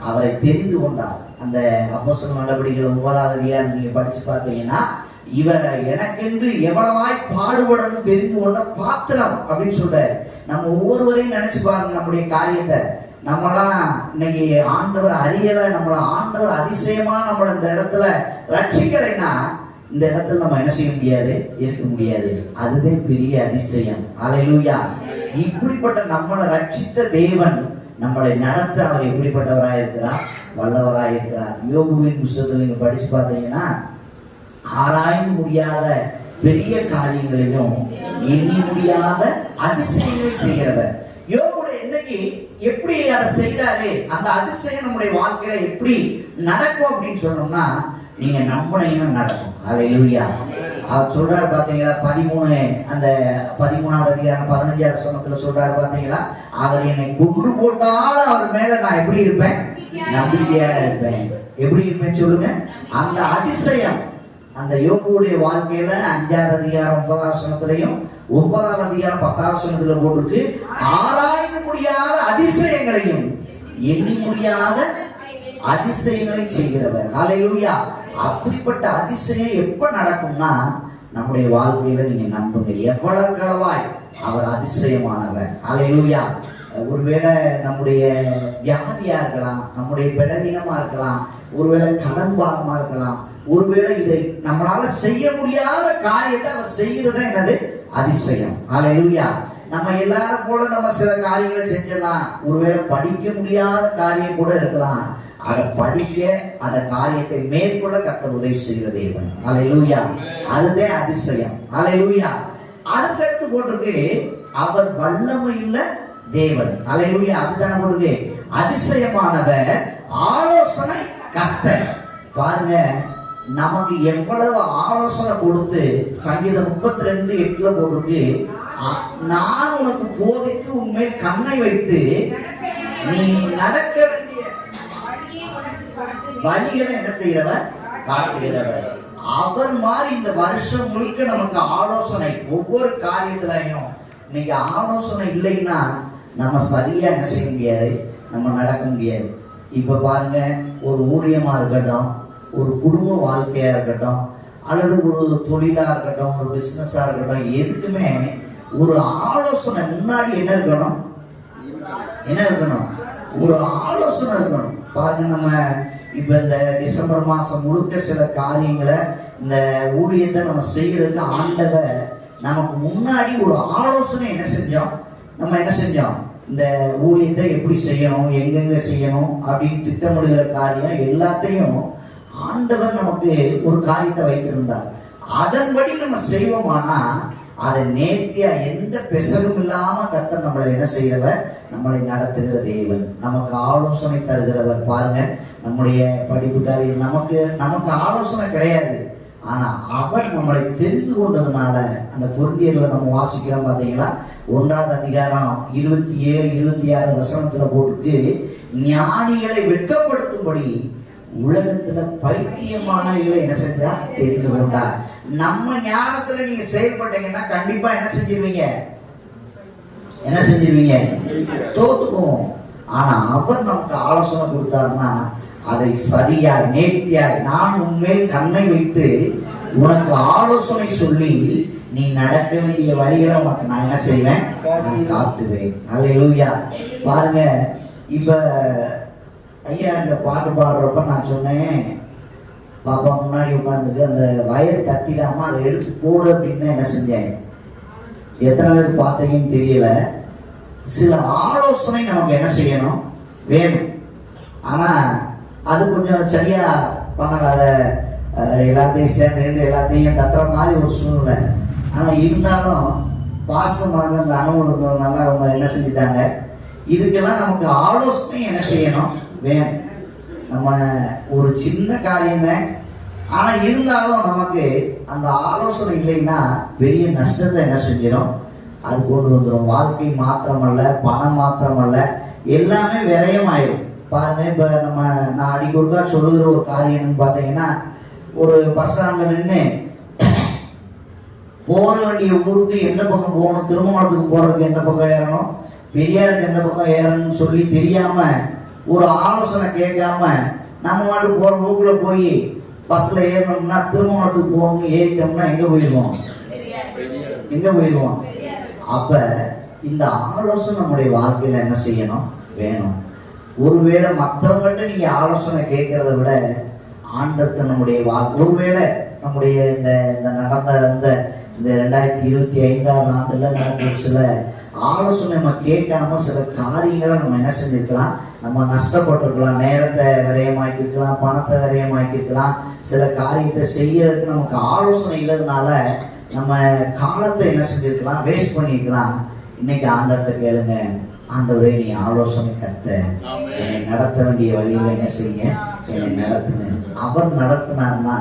அவரை தெரிந்து கொண்டார். அந்த அப்போஸ்தலர் நடவடிக்கைகள் 9ஆம் அதிகாரம் நீங்க படிச்சு பார்த்தீங்கன்னா, இவரை எனக்கென்று எவ்வளவாய் பாடுபடணும் தெரிந்து கொண்ட பாத்திரம் அப்படின்னு சொல்றாரு. நம்ம ஒவ்வொருவரையும் நினைச்சு பாருங்க, நம்முடைய காரியத்தை நம்மளாம் இன்னைக்கு ஆண்டவர் அறியல, நம்மள ஆண்டவர் அதிசயமா நம்மள இந்த இடத்துல ரட்சிக்கலைன்னா இந்த இடத்துல நம்ம என்ன செய்ய முடியாது? இருக்க முடியாது. அதுதான் பெரிய அதிசயம். ஹல்லேலூயா. இப்படிப்பட்ட நம்மளை ரட்சித்த தேவன் நம்மளை நடத்த அவர் எப்படிப்பட்டவராக இருக்கிறார்? வல்லவராக இருக்கிறார். யோபுவின் புத்தகத்தில் நீங்க படிச்சு பார்த்தீங்கன்னா, ஆராய்ந்து முடியாத பெரிய காரியங்களையும் எண்ணி முடியாத அதிசயங்களை செய்கிறவர். யோபுடைய இன்னைக்கு எப்படி அதை செய்யறாரு? அந்த அதிசயம் நம்முடைய வாழ்க்கையில எப்படி நடக்கும் அப்படின்னு சொன்னோம்னா, நீங்க நம்பினீங்கன்னா நடக்கும். ஹல்லேலூயா. அவர் சொல்றாரு பாத்தீங்களா, 13ஆவது அதிகாரம் 15ஆவது வசனத்துல சொல்றாரு பாத்தீங்களா, அவர் என்னை கொண்டு போட்டாலும் அவர் மேல நான் எப்படி இருப்பேன்? நம்பிக்கையா இருப்பேன். எப்படி இருப்பேன் சொல்லுங்க? அந்த அதிசயம் அந்த யோபுடைய வாழ்க்கையில 5ஆவது அதிகாரம் 9ஆவது வசனத்திலையும் 9ஆவது அதிகாரம் 10ஆவது வசனத்துல போட்டிருக்கு, ஆராய்ந்து முடியாத அதிசயங்களையும் எண்ணி முடியாத அதிசயங்களை செய்கிறவர். ஹல்லேலூயா. அப்படிப்பட்ட அதிசயம் எப்ப நடக்கும்னா, நம்முடைய வாழ்க்கையில நீங்க நம்புங்க, எவ்வளவு களவாய் அவர் அதிசயமானவர். ஹல்லேலூயா. ஒருவேளை நம்முடைய வியாதியா இருக்கலாம், நம்முடைய பலவீனமா இருக்கலாம், ஒருவேளை கடன் பாரமா இருக்கலாம், ஒருவேளை இதை நம்மளால செய்ய முடியாத காரியத்தை அவர் செய்யறது என்னது? அதிசயம். ஹல்லேலூயா. நம்ம எல்லாரும் போல நம்ம சில காரியங்களை செஞ்சலாம். ஒருவேளை படிக்க முடியாத காரியம் கூட இருக்கலாம். அதை படிக்க அந்த காரியத்தை மேற்கொள்ள கர்த்தர் உதவி செய்கிற தேவன். ஹல்லேலூயா. அதுதான் அதிசயம். ஹல்லேலூயா. அதுக்கடுத்து போட்டிருக்கு அவர் வல்லமையுள்ள தேவன். ஹல்லேலூயா. அப்படித்தானே போட்டிருக்கு. அதிசயமானவர், ஆலோசனை கர்த்தர். பாருங்க, நமக்கு எவ்வளவு ஆலோசனை கொடுத்து சங்கீதம் 32:8 போட்டிருக்கு, நான் உனக்கு போதித்து உண்மை கண்ணை வைத்து நீ நடக்க வழிகளை என்ன செய்யறவர்? காட்டுகிறவர். அவர் மாதிரி இந்த வருஷம் முழுக்க நமக்கு ஆலோசனை, ஒவ்வொரு காரியத்திலையும். இன்னைக்கு ஆலோசனை இல்லைன்னா நம்ம சரியா என்ன செய்ய முடியாது, நம்ம நடக்க முடியாது. இப்ப பாருங்க, ஒரு ஊழியமா இருக்கட்டும், ஒரு குடும்ப வாழ்க்கையா இருக்கட்டும், அல்லது ஒரு தொழிலா இருக்கட்டும், ஒரு பிசினஸா இருக்கட்டும், எதுக்குமே ஒரு ஆலோசனை முன்னாடி என்ன இருக்கணும்? என்ன இருக்கணும்? ஒரு ஆலோசனை இருக்கணும். பாருங்க, நம்ம இப்ப இந்த டிசம்பர் மாசம் முழுக்க சில காரியங்களை, இந்த ஊழியத்தை நம்ம செய்யறதுக்கு ஆண்டவர் நமக்கு முன்னாடி ஒரு ஆலோசனை என்ன செஞ்சோம்? நம்ம என்ன செஞ்சோம்? இந்த ஊழியத்தை எப்படி செய்யணும், எங்கெங்க செய்யணும் அப்படின்னு திட்டமிடுகிற காரியம் எல்லாத்தையும் ஆண்டவர் நமக்கு ஒரு காரியத்தை வைத்திருந்தார். அதன்படி நம்ம செய்வோமானா அதை நேர்த்தியா எந்த பெசகும் இல்லாம கர்த்தர் நம்மளை என்ன செய்கிறவர்? நம்மளை நடத்துகிற தேவன், நமக்கு ஆலோசனை தருகிறவர். பாருங்க, நம்முடைய படிப்பு காரியம் நமக்கு ஆலோசனை கிடையாது. ஆனா அவர் நம்மளை தெரிந்து கொண்டதுனால, அந்த கொரிந்தியர்ல நம்ம வாசிக்கிறோம் பாத்தீங்களா, 1ஆம் அதிகாரம் 27-26 வசனத்துல போட்டுருக்கு, ஞானிகளை வெட்கப்படுத்தும்படி உலகத்துல பைத்தியமானவர்களை என்ன செஞ்சா? தெரிந்து கொண்டார். நம்ம ஞானத்துல நீங்க செயல்பட்டீங்கன்னா கண்டிப்பா என்ன செஞ்சிருவீங்க? என்ன செஞ்சிருவீங்க? தோத்து போவோம். ஆனா அவர் நமக்கு ஆலோசனை கொடுத்தாருன்னா அதை சரியாய் நேர்த்தியாய், நான் உண்மையில் கண்ணை வைத்து உனக்கு ஆலோசனை சொல்லி நீ நடக்க வேண்டிய வழிகளை உனக்கு நான் என்ன செய்வேன்? நான் காட்டுவேன். ஹல்லேலூயா. பாருங்க, இப்ப ஐயா இந்த பாட்டு பாடுறப்ப நான் சொன்னேன், பாப்பா முன்னாடி உட்காந்துட்டு அந்த வயர் தட்டிடாம அதை எடுத்து போடு அப்படின்னு என்ன செஞ்சேன்? எத்தனை பேர் பார்த்தீங்கன்னு தெரியல. சில ஆலோசனை நமக்கு என்ன செய்யணும்? வேணும். ஆனா அது கொஞ்சம் சரியா பண்ணல. அதை எல்லாத்தையும் ஸ்டாண்ட் எல்லாத்தையும் தட்டுற மாதிரி ஒரு சூழ்நிலை. ஆனா இருந்தாலும் பாசமாக அந்த அனுபவம் இருந்ததுனால அவங்க என்ன செஞ்சுட்டாங்க? இதுக்கெல்லாம் நமக்கு ஆலோசனை என்ன செய்யணும்? வேணும். நம்ம ஒரு சின்ன காரியம் தான், ஆனா இருந்தாலும் நமக்கு அந்த ஆலோசனை இல்லைன்னா பெரிய நஷ்டத்தை என்ன செஞ்சிடும்? அது கொண்டு வந்துடும். வாழ்க்கை மாத்திரமல்ல, பணம் மாத்திரமல்ல, எல்லாமே விரயமாயிடும். பாருங்க, இப்ப நான் அடிக்கொருக்கா சொல்லுகிற ஒரு காரியம்னு பாத்தீங்கன்னா, ஒரு பஸ் ஸ்டாண்ட்ல நின்று போற வேண்டிய ஊருக்கு எந்த பக்கம் போகணும், திருமணத்துக்கு போறதுக்கு எந்த பக்கம் ஏறணும், பெரியாருக்கு எந்த பக்கம் ஏறணும்னு சொல்லி தெரியாம, ஒரு ஆலோசனை கேட்காம நம்ம மட்டும் போற ஊக்குல போய் பஸ்ல ஏறணும்னா, திருமணத்துக்கு போகணும் ஏறிட்டோம்னா எங்க போயிடுவோம்? எங்க போயிடுவோம்? அப்ப இந்த ஆலோசனை நம்முடைய வாழ்க்கையில என்ன செய்யணும்? வேணும். ஒருவேளை மற்றவங்கள்ட்ட நீங்க ஆலோசனை கேட்கறத விட ஆண்டவர்கிட்ட நம்முடைய ஒருவேளை நம்முடைய இந்த நடந்த இந்த 2025ஆம் ஆண்டுல நமக்கு சில ஆலோசனை நம்ம கேட்காம சில காரியங்களை நம்ம என்ன செஞ்சிருக்கலாம்? நம்ம நஷ்டப்பட்டிருக்கலாம். நேரத்தை விரயமாக்கிருக்கலாம், பணத்தை விரயமாக்கிருக்கலாம். சில காரியத்தை செய்யறதுக்கு நமக்கு ஆலோசனை இல்லாதனால நம்ம காலத்தை என்ன செஞ்சிருக்கலாம்? வேஸ்ட் பண்ணிருக்கலாம். இன்னைக்கு ஆண்டவர்கிட்ட கேளுங்க, ஆண்டவரே நீ ஆலோசனை கத்த, என்னை நடத்த வேண்டிய வழியில என்ன செய்யுங்க? என்னை நடத்துங்க. அவர் நடத்தினார்னா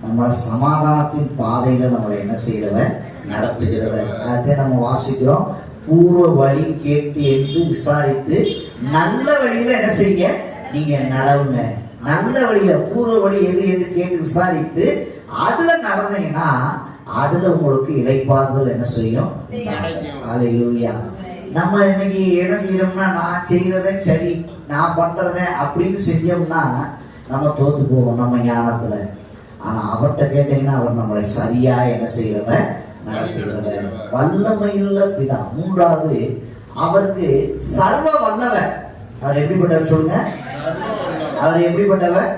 நம்மளை சமாதானத்தின் பாதையில நம்மளை என்ன செய்யறவர்? நடத்துகிறவர். அதை நம்ம வாசிக்கிறோம். பூர்வ வழி கேட்டு என்று விசாரித்து நல்ல வழியில என்ன செய்ய? நீங்க நடவுங்க. நல்ல வழியில, பூர்வ வழி எது என்று கேட்டு விசாரித்து அதுல நடந்தீங்கன்னா அதுல உங்களுக்கு இளைப்பாறுதல் என்ன செய்யும்? ஹல்லேலூயா. நம்ம இன்னைக்கு என்ன செய்யறோம்னா, நான் செய்யறதே சரி, நான் பண்றதே அப்படின்னு செஞ்சோம்னா நம்ம தோத்து போவோம் நம்ம ஞானத்துல. ஆனா அவர்கிட்ட கேட்டீங்கன்னா அவர் நம்மளை சரியா என்ன செய்யறவர்? நடத்துகிறவர். வல்லமையுள்ள பிதா. மூன்றாவது, அவருக்கு சர்வ வல்லவர். அவர் எப்படிப்பட்டவர் சொல்லுங்க? அவர் எப்படிப்பட்டவர்?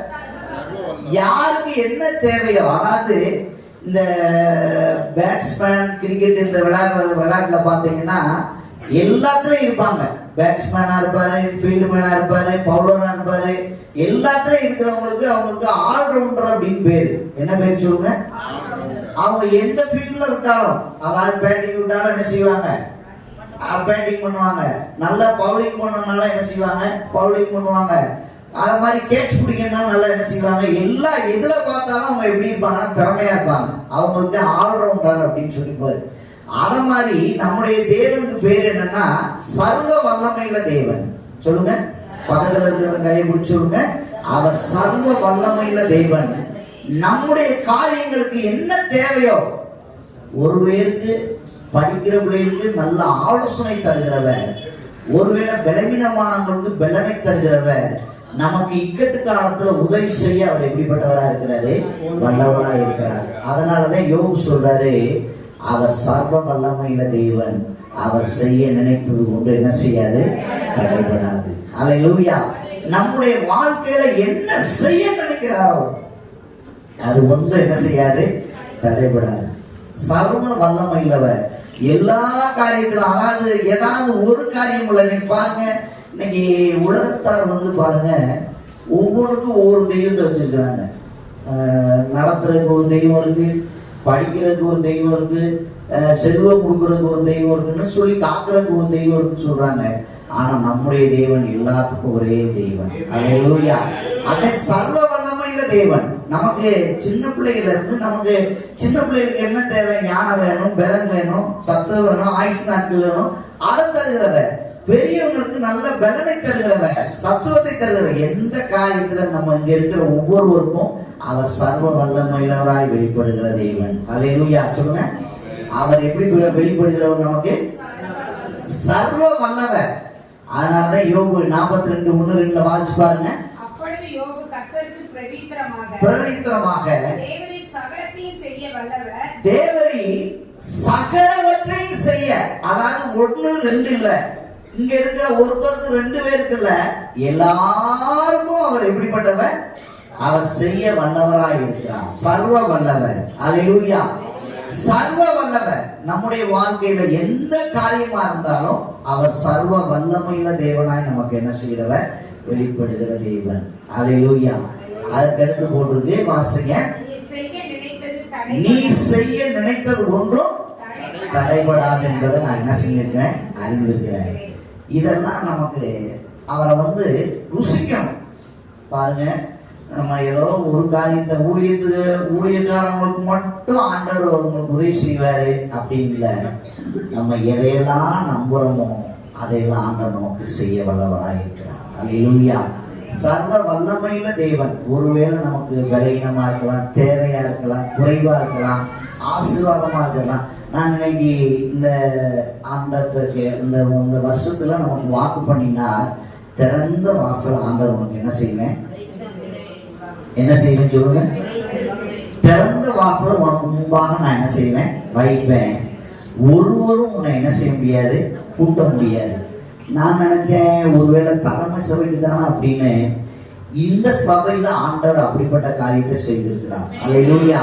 யாருக்கு என்ன தேவையோ, அதாவது இந்த பேட்ஸ்மேன் கிரிக்கெட் இந்த விளையாட்டுல பாத்தீங்கன்னா எல்லாத்துலயும் இருப்பாங்க. பேட்ஸ்மேனா இருப்பாரு, ஃபீல்டு மேனா இருப்பாரு, பவுலரா இருப்பாரு. எல்லாத்துலயும் இருக்கிறவங்களுக்கு அவங்களுக்கு ஆல்ரவுண்டர் அப்படின்னு பேரு. என்ன பேர் சொல்லுங்க? அவங்க எந்த ஃபீல்ட்ல விட்டாலும், அதாவது பேட்டிங் விட்டாலும் என்ன செய்வாங்க? பேட்டிங் பண்ணுவாங்க. நல்லா பவுலிங் பண்ணனால என்ன செய்வாங்க? பவுலிங் பண்ணுவாங்க. அது மாதிரி கேட்ச் பிடிக்கணும்னா நல்லா என்ன செய்வாங்க? எல்லா எதுல பார்த்தாலும் அவங்க எப்படி இருப்பாங்கன்னா திறமையா இருப்பாங்க. அவங்களுக்கு ஆல்ரவுண்டர் அப்படின்னு சொல்லிப்பாரு. அத மாதிரி நம்முடைய தேவனுக்கு பேர் என்னன்னா சர்வ வல்லமையுள்ள தேவன். சொல்லுங்க, பக்கத்துல இருக்கிற கையை பிடிச்சு சொல்லுங்க, அவர் சர்வ வல்லமையுள்ள தேவன். நம்முடைய காரியங்களுக்கு என்ன தேவையோ, ஒரு பேருக்கு படிக்கிற பிள்ளைகளுக்கு நல்ல ஆலோசனை தருகிறவர், ஒருவேளை பலவீனமானவங்களுக்கு பலனை தருகிறவர், நமக்கு இக்கட்டு காலத்துல உதவி செய்ய அவர் எப்படிப்பட்டவரா இருக்கிறாரு? வல்லவரா இருக்கிறார். அதனாலதான் யோபு சொல்றாரு, அவர் சர்வ வல்லமையுள்ள தேவன், அவர் செய்ய நினைப்பது ஒன்று என்ன செய்யாது? தடைபடாது. அல்லேலூயா. நம்முடைய வாழ்க்கையில என்ன செய்ய நினைக்கிறாரோ அது ஒன்று என்ன செய்யாது? தடைபடாது. சர்வ வல்லமையுள்ளவர் எல்லா காரியத்திலும். அதாவது ஏதாவது ஒரு காரியம் உள்ள, நீங்க பாருங்க, இன்னைக்கு உலகத்தார் பாருங்க, ஒவ்வொருக்கும் ஒவ்வொரு தெய்வத்தை வச்சிருக்கிறாங்க. நடத்துறதுக்கு ஒரு தெய்வம் இருக்கு, படிக்கிறதுக்கு ஒரு தெய்வம் இருக்கு, செல்வம் கொடுக்கறதுக்கு ஒரு தெய்வம் இருக்குன்னு சொல்லி காக்கிறதுக்கு ஒரு தெய்வம் இருக்குன்னு சொல்றாங்க. ஆனா நம்முடைய தேவன் எல்லாத்துக்கும் ஒரே தேவன். அல்லேலூயா. அதே சர்வ வல்லமையுள்ள தேவன். நமக்கு சின்ன பிள்ளைகள்ல இருந்து நமக்கு சின்ன பிள்ளைகளுக்கு என்ன தேவை? ஞானம் வேணும், பலன் வேணும், சத்து வேணும், ஆயுஷ் நாட்கள் வேணும். அதை தருகிறவர். பெரியவங்களுக்கு நல்ல பலனை தருகிறவர், சத்துவத்தை தருகிறவர். எந்த காரியத்துல நம்ம இங்க இருக்கிற ஒவ்வொருவருக்கும் அவர் சர்வ வல்லமையுள்ளவராய் வெளிப்படுகிற தேவன். அல்லேலூயா. சொல்லுங்க, அவர் எப்படி வெளிப்படுகிறவர்? நமக்கு சர்வ வல்லவர். அதனாலதான் யோபு 42:1-2 வாசிச்சு பாருங்க. அப்பொழுது யோபு கர்த்தருக்கு பிரதித்திரமாக தேவரீ சகலத்தையும் செய்ய வல்லவர், தேவரீ சகலவற்றையும் செய்ய, அதாவது 1 2 இல்ல, இங்க இருக்கிற ஒருத்தருக்கு 2 பேருக்கு இல்ல, எல்லாருக்கும் அவர் எப்படிப்பட்டவர்? அவர் செய்ய வல்லவராய் இருக்கிறார். சர்வ வல்லவர். அல்லேலூயா. சர்வ வல்லவர். நம்முடைய வாழ்க்கையில எந்த காரியமா இருந்தாலும் அவர் சர்வ வல்லமையுள்ள தேவனாய் நமக்கு என்ன செய்கிறவர்? வெளிப்படுகிற தேவன். அல்லேலூயா. அதுக்கடுத்து போட்டிருக்கு, வாசிங்க. நீ செய்ய நினைத்தது ஒன்றும் தடைபடாது என்பதை நான் என்ன செஞ்சிருக்கேன்? அறிந்திருக்கிறேன். இதெல்லாம் நமக்கு அவரை ருசிக்கணும். பாருங்க, நம்ம ஏதோ ஒரு காரியத்தை ஊழியக்காரங்களுக்கு மட்டும் ஆண்டவர் அவங்களுக்கு உதவி செய்வாரு அப்படின்னு இல்லை. நம்ம எதையெல்லாம் நம்புறோமோ அதையெல்லாம் ஆண்டவர் நமக்கு செய்ய வல்லவராக இருக்கிறார். அல்லேலூயா. சர்வ வல்லமையுள்ள தேவன். ஒருவேளை நமக்கு பலவீனமா இருக்கலாம், தேவையா இருக்கலாம், குறைவா இருக்கலாம், ஆசீர்வாதமா இருக்கலாம். நான் இன்னைக்கு இந்த ஆண்டவருக்கு இந்த வருஷத்துல நமக்கு வாக்கு பண்ணினா, திறந்த வாசல் ஆண்டவர் உனக்கு என்ன செய்வேன்? என்ன செய்வேன் சொல்லுங்க? திறந்த வாசல் உனக்கு முன்பாக நான் என்ன செய்வேன்? வைப்பேன். ஒருவரும் உன்னை என்ன செய்ய முடியாது? கூட்ட முடியாது. நான் நினைச்சேன் ஒருவேளை தலைமை சபைக்கு தானே அப்படின்னு. இந்த சபையில ஆண்டவர் அப்படிப்பட்ட காரியத்தை செய்திருக்கிறார். அல்லேலூயா.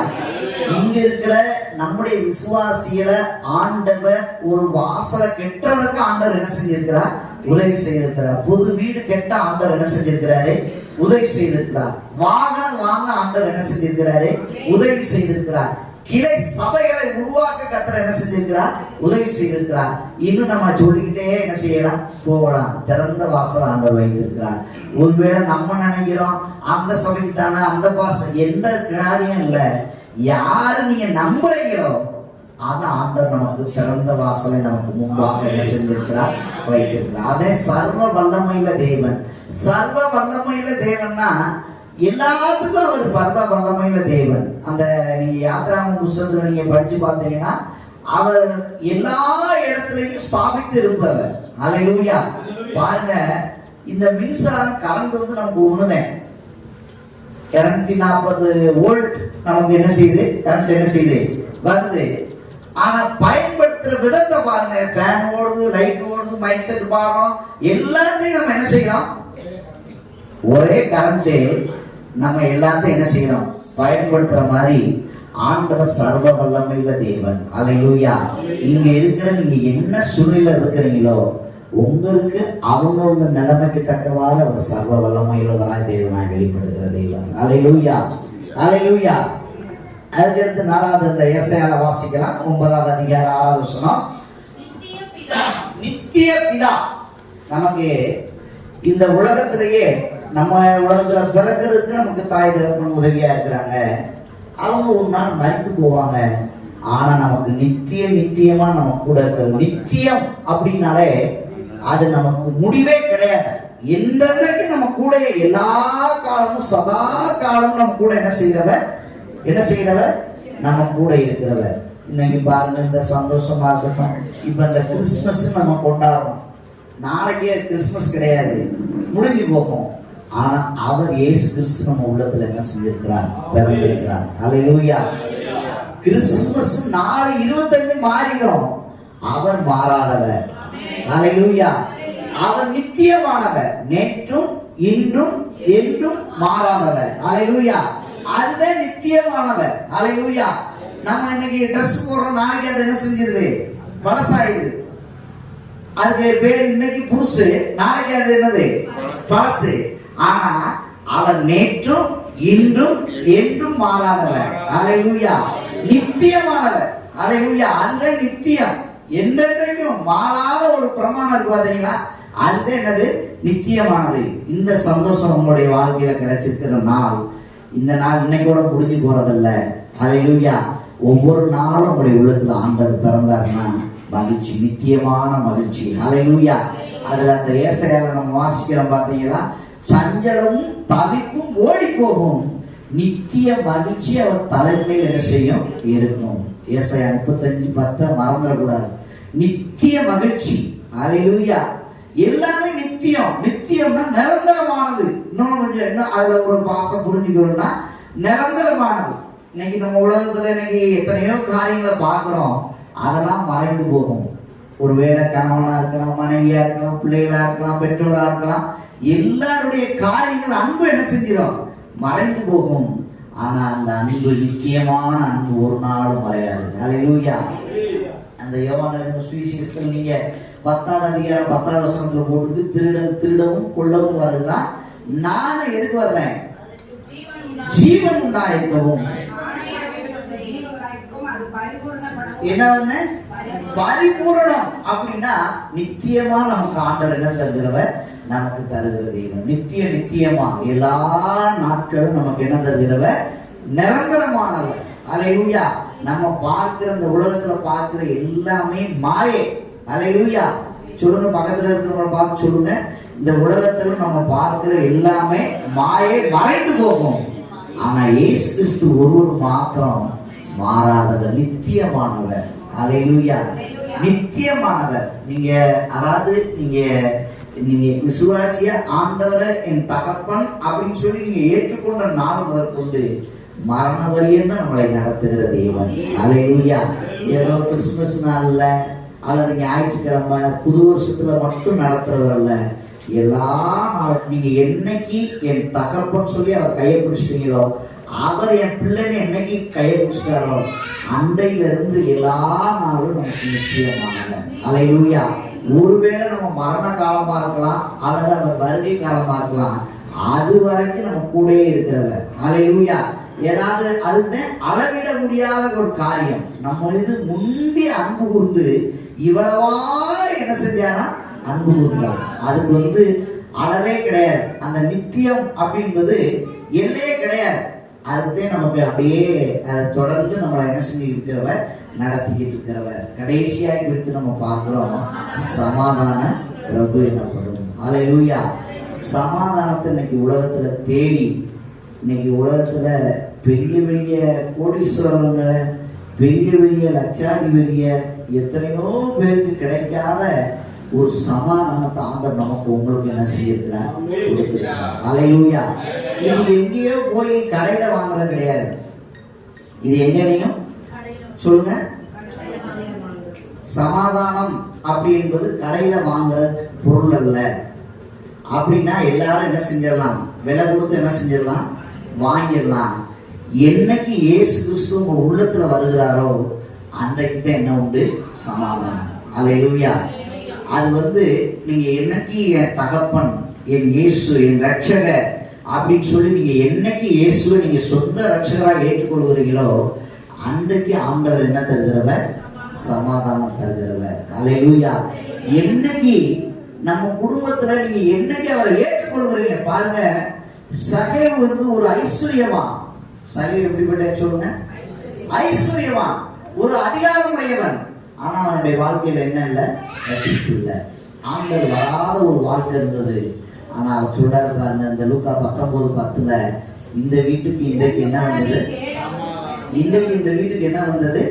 இங்க இருக்கிற நம்முடைய விசுவாசிகளை ஆண்டவர் ஒரு வாசலை கெட்டதற்கு ஆண்டவர் என்ன செஞ்சிருக்கிறார்? உதவி செய்திருக்கிறார். புது வீடு கெட்ட ஆண்டவர் என்ன செஞ்சிருக்கிறாரு? உதவி செய்திருக்கிறார். வாகனம் வாங்க ஆண்டவர் என்ன செஞ்சிருக்கிறாரு? உதவி செய்திருக்கிறார். கிளை சபைகளை உருவாக்க கர்த்தர் என்ன செஞ்சிருக்கிறார்? உதவி செய்திருக்கிறார். இன்னும் நம்ம சொல்லிக்கிட்டே என்ன செய்யலாம்? போகலாம். திறந்த வாசல் ஆண்டவர் வைத்திருக்கிறார். ஒருவேளை நம்ம நினைக்கிறோம் அந்த சபைக்கு தானே, அந்த பாசம், எந்த காரியம் இல்லை. யாரு நீங்க நம்புறீங்களோ அது ஆண்டவர் நமக்கு திறந்த வாசலை நமக்கு முன்பாக என்ன செஞ்சிருக்கிறார்? வைத்திருக்கிறார். அதே சர்வ வல்லமையுள்ள தேவன். சர்வ வல்லமையுள்ள தேவன்னா எல்லாத்துக்கும் அவர் சர்வ வல்லமையுள்ள தேவன். அந்த நீங்க யாத்திராம புத்தகத்துல நீங்க படிச்சு பார்த்தீங்கன்னா அவர் எல்லா இடத்துலயும் ஸ்தாபித்து இருப்பவர். அல்லேலூயா. பாருங்க, இந்த மின்சாரம் கரண்ட் நமக்கு ஒண்ணுதான். 240 வோல்ட் நமக்கு என்ன செய்யுது? கரண்ட் என்ன செய்யுது? வருது. ஆனா பயன்படுத்துற பயன்படுத்துற விதத்தை பாருங்க. ஃபேன் ஓடுது, லைட் ஓடுது, மைக் செட் பாடுறோம், எல்லாத்தையும் நம்ம என்ன செய்யறோம்? ஒரே கரண்ட் நம்ம எல்லாத்தையும் என்ன செய்யறோம்? பயன்படுத்துற மாதிரி ஆண்டவர் சர்வ வல்லமையுள்ள தேவன். அல்லேலூயா. இங்க இருக்கிற நீங்க என்ன சூழ்நிலை இருக்கிறீங்களோ உங்களுக்கு அவங்களோட நிலைமைக்கு தக்கவாறு அவர் சர்வ வல்லமையுள்ளவராய் தேவனாய் வெளிப்படுகிற தேவன். அல்லேலூயா, அல்லேலூயா. அதுக்கடுத்து 4வது இந்த ஏசாயால வாசிக்கலாம். 9வது அதிகாரம் 6வது வசனம். நித்திய பிதா நமக்கு இந்த உலகத்திலேயே நம்ம உலகத்துல பிறக்கிறதுக்கு நமக்கு தாய் தகப்பன் உதவியா இருக்கிறாங்க. அவங்க ஒரு நாள் மரித்து போவாங்க. ஆனா நமக்கு நித்தியமா நம்ம கூட இருக்கிற நித்தியம் அப்படின்னாலே அது நமக்கு முடிவே கிடையாது. என்றைக்கு நம்ம கூட எல்லா காலமும் சதா காலமும் நம்ம கூட என்ன செய்கிறவர் நம்ம கூட இருக்கிறவர். இன்னைக்கு பாருங்க, இந்த சந்தோஷமா இருக்கட்டும். இப்ப இந்த கிறிஸ்துமஸ் நம்ம கொண்டாடுறோம். நாளைக்கே கிறிஸ்துமஸ் கிடையாது, முடிஞ்சு போகும். ஆனா அவர் இயேசு கிறிஸ்து நம்ம உள்ளத்துல என்ன செஞ்சிருக்கிறார்? பிறந்திருக்கிறார். அல்லேலூயா. கிறிஸ்துமஸ் நாளை 25 மாறிடும். அவர் மாறாதவர். அல்லேலூயா. அவர் நித்தியமானவர், நேற்றும் இன்றும் என்றும் மாறாதவர். அல்லேலூயா. அதுதான் நித்தியமானவர். அல்லேலூயா. நம்ம இன்னைக்கு ட்ரெஸ் போடுறோம், நாளைக்கு அது என்ன செஞ்சிருது? பழசாயிடுது. அதுக்கு பேர் இன்னைக்கு புதுசு, நாளைக்கு அது என்னது? பழசு. ஆனா அவர் நேற்றும் இன்றும் என்றும் மாறாதவர். அல்லேலூயா. நித்தியமானவர். அல்லேலூயா. அதுதான் நித்தியம், என்றென்றைக்கும் மாறாத ஒரு பிரமாணம் இருக்கு பாத்தீங்களா? அதுதான் என்னது? நித்தியமானது. இந்த சந்தோஷம் உங்களுடைய வாழ்க்கையில கிடைச்சிருக்கிற நாள், இந்த நாள் இன்னைக்கூட முடிஞ்சு போறதில்ல. அல்லேலூயா. ஒவ்வொரு நாளும் உங்களுடைய உள்ளத்துல ஆண்டவர் பிறந்தாருன்னா மகிழ்ச்சி, நித்தியமான மகிழ்ச்சி. அல்லேலூயா. அதுல அந்த ஏசாயால நம்ம வாசிக்கிறோம் பாத்தீங்களா? சஞ்சலமும் தவிப்பும் ஓடி போகும், நித்திய மகிழ்ச்சி அவர் தலைமையில் என்ன செய்யும்? இருக்கும். ஏசாயா 35:10 மறந்துடக்கூடாது. நித்திய மகிழ்ச்சி. அல்லேலூயா. எல்லாமே நித்தியம். நித்தியம்னா நிரந்தரமானது. இன்னொன்னு கொஞ்சம் இன்னும் அதுல ஒரு பாசம் புரிஞ்சுக்கணும்னா நிரந்தரமானது. இன்னைக்கு நம்ம உலகத்துல இன்னைக்கு எத்தனையோ காரியங்களை பார்க்கிறோம், அதெல்லாம் மறைந்து போகும். ஒருவேளை கணவனா இருக்கலாம், மனைவியா இருக்கலாம், பிள்ளைகளா இருக்கலாம், பெற்றோரா இருக்கலாம், எல்லாருடைய காரியங்கள் அன்பு என்ன செஞ்சிடும்? மறைந்து போகும். ஆனா அந்த அன்பு, நித்தியமான அன்பு ஒரு நாளும் மறையாது. அல்லேலூயா. அந்த யோவான் சுவிசேஷத்தில் நீங்க 10வது அதிகாரம் 10வது வசனத்துல போட்டு திருடவும் கொல்லவும் வருகிறான், நான் எதுக்கு வர்றேன்? ஜீவன் உண்டாயிருக்கவும். என்ன வந்து பரிபூரணம் அப்படின்னா நித்தியமா நமக்கு ஆண்டவர் என்ன தருகிறவர்? நமக்கு தருகிற தெய்வம். நித்தியமா எல்லா நாட்களும் நமக்கு என்ன தருகிறவர்? நிரந்தரமானவர். அல்லேலூயா. நம்ம பார்க்கிற இந்த உலகத்துல பார்க்கிற எல்லாமே மாயை. அல்லேலூயா. சொல்லுங்க, பக்கத்துல இருக்கிறவங்க பார்த்து சொல்லுங்க, இந்த உலகத்துல நம்ம பார்க்கிற எல்லாமே மாயை, மறைந்து போகும். ஆனா இயேசு கிறிஸ்து ஒருவர் மாத்திரம் மாறாதவர், நித்தியமானவர். அல்லேலூயா. நித்தியமானவர். நீங்க அதாவது நீங்க விசுவாசிய ஆண்டவரை என் தகப்பன் அப்படின்னு சொல்லி நீங்க ஏற்றுக்கொண்ட நாள் முதற்கொண்டு மரண வரையும் தான் நம்மளை நடத்துகிற தேவன். அல்லேலூயா. ஏதோ கிறிஸ்துமஸ் நாள்ல அல்லது ஞாயிற்றுக்கிழமை புது வருஷத்துல மட்டும் நடத்துறவர் அல்ல. எல்லா நாளும் நீங்க என்னைக்கு என் தகப்பன் சொல்லி அவர் கையை பிடிச்சிட்டீங்களோ, அவர் என் பிள்ளைன்னு என்னைக்கு கையை பிடிச்சிட்டாரோ அன்றையில இருந்து எல்லா நாளும் நமக்கு நித்தியமானவர். அல்லேலூயா. ஒருவேளை நம்ம மரண காலமா இருக்கலாம் அல்லது அவர் வருகை காலமா இருக்கலாம், அது வரைக்கும் நம்ம கூடயே இருக்கிறவர். அல்லேலூயா. ஏதாவது அதுதான் அளவிட முடியாத ஒரு காரியம். நம்ம இது முந்தி அன்பு கூர்ந்து இவ்வளவா என்ன செஞ்சானா அன்பு கூர்ந்தார். அதுக்கு அளவே கிடையாது. அந்த நித்தியம் அப்படின்றது எல்லையே கிடையாது. அதுதான் நமக்கு அப்படியே அதை தொடர்ந்து நம்மளை என்ன செஞ்சு இருக்கிறவர்? நடத்திக்கிட்டு இருக்கிறவர். கடைசியாக குறித்து நம்ம பார்க்கிறோம், சமாதான பிரபு எனப்படும். அல்லேலூயா. சமாதானத்தை இன்னைக்கு உலகத்துல தேடி, இன்னைக்கு உலகத்துல பெரிய பெரிய கோடீஸ்வரங்க, பெரிய பெரிய லட்சாதிபதிய எத்தனையோ பேருக்கு கிடைக்காத ஒரு சமாதானத்தை ஆண்டவர் நமக்கு உங்களுக்கு என்ன செய்யிருக்கிறார்? கொடுத்திருக்கிறார். அல்லேலூயா. இது எங்கேயோ போய் கடையில வாங்குறது கிடையாது. இது எங்கேயும் சொல்லுங்க, சமாதானம் அப்படி என்பது கடையில வாங்குற பொருள் அல்ல. அப்படின்னா எல்லாரும் என்ன செஞ்சிடலாம், விலை கொடுத்து என்ன செஞ்சிடலாம், வாங்கிடலாம். என்னைக்கு இயேசு கிறிஸ்து உங்க உள்ளத்துல வருகிறாரோ அன்றைக்கு தான் என்ன உண்டு, சமாதானம். அல்லேலூயா. அது நீங்க என்னைக்கு என் தகப்பன், என் இயேசு, என் ரட்சகர் அப்படின்னு சொல்லி நீங்க என்னைக்கு இயேசுவை நீங்க சொந்த ரட்சகராக ஏற்றுக்கொள்கிறீங்களோ அன்றைக்கு ஆண்டவர் என்ன தருகிறவர், சமாதானம் தருகிறவர். அல்லேலூயா. என்னைக்கு நம்ம குடும்பத்துல நீங்க என்னைக்கு அவரை ஏற்றுக்கொள்கிறீங்க பாருங்க. சகேவு ஒரு ஐஸ்வர்யவான். சகேவு எப்படிப்பட்ட சொல்லுங்க, ஐஸ்வர்யவான், ஒரு அதிகாரமுடையவன். ஆனா அவனுடைய வாழ்க்கையில என்ன இல்லை, ரட்சிப்பு இல்லை. ஆண்டவர் வராத ஒரு வாழ்க்கை இருந்தது. ஆனா அவர் சொல்றாரு பாருங்க, இந்த லூக்கா 19:10 இந்த வீட்டுக்கு இன்றைக்கு என்ன வந்தது, இன்றைக்கு இந்த வீட்டுக்கு என்ன வந்தது,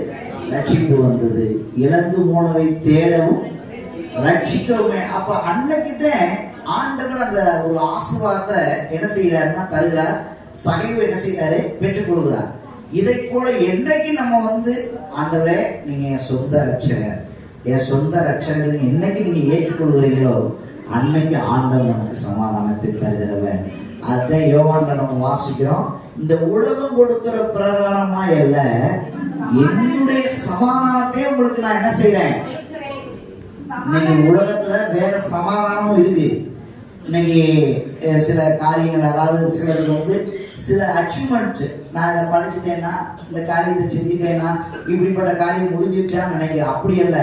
ரட்சிப்பு வந்தது. இழந்து போனதை தேடவும் ரட்சிக்கவுமே. அப்ப அன்னைக்குதான் ஆண்டவர் அந்த ஒரு ஆசீர்வாதத்தை என்ன செய்யறாருன்னா தருகிறார். சகைவு என்ன செய்யறாரு, பெற்றுக் கொள்கிறார். இதை போல என்றைக்கு நம்ம ஆண்டவரே நீங்க என் சொந்த ரட்சகர், என் சொந்த ரட்சகர் என்னைக்கு நீங்க ஏற்றுக்கொள்கிறீங்களோ அன்னைக்கு ஆண்டவர் நமக்கு சமாதானத்தை தருகிறவர். அதுதான் யோவான்ல நம்ம வாசிக்கிறோம். இந்த உலகம் கொடுக்கிற பிரகாரமா அல்ல, என்னுடைய சமாதானத்தை உங்களுக்கு நான் என்ன செய்றேன். இன்னைக்கு உலகத்துல வேற சமாதானமும் இருக்கு. இன்னைக்கு சில காரியங்கள், அதாவது சிலருக்கு சில அச்சீவ்மெண்ட், நான் இதை படிச்சுட்டேன்னா, இந்த காரியத்தை செஞ்சுட்டேன்னா இப்படிப்பட்ட காரியம் முடிஞ்சிச்சான்னு நினைக்கிறேன். அப்படி அல்ல,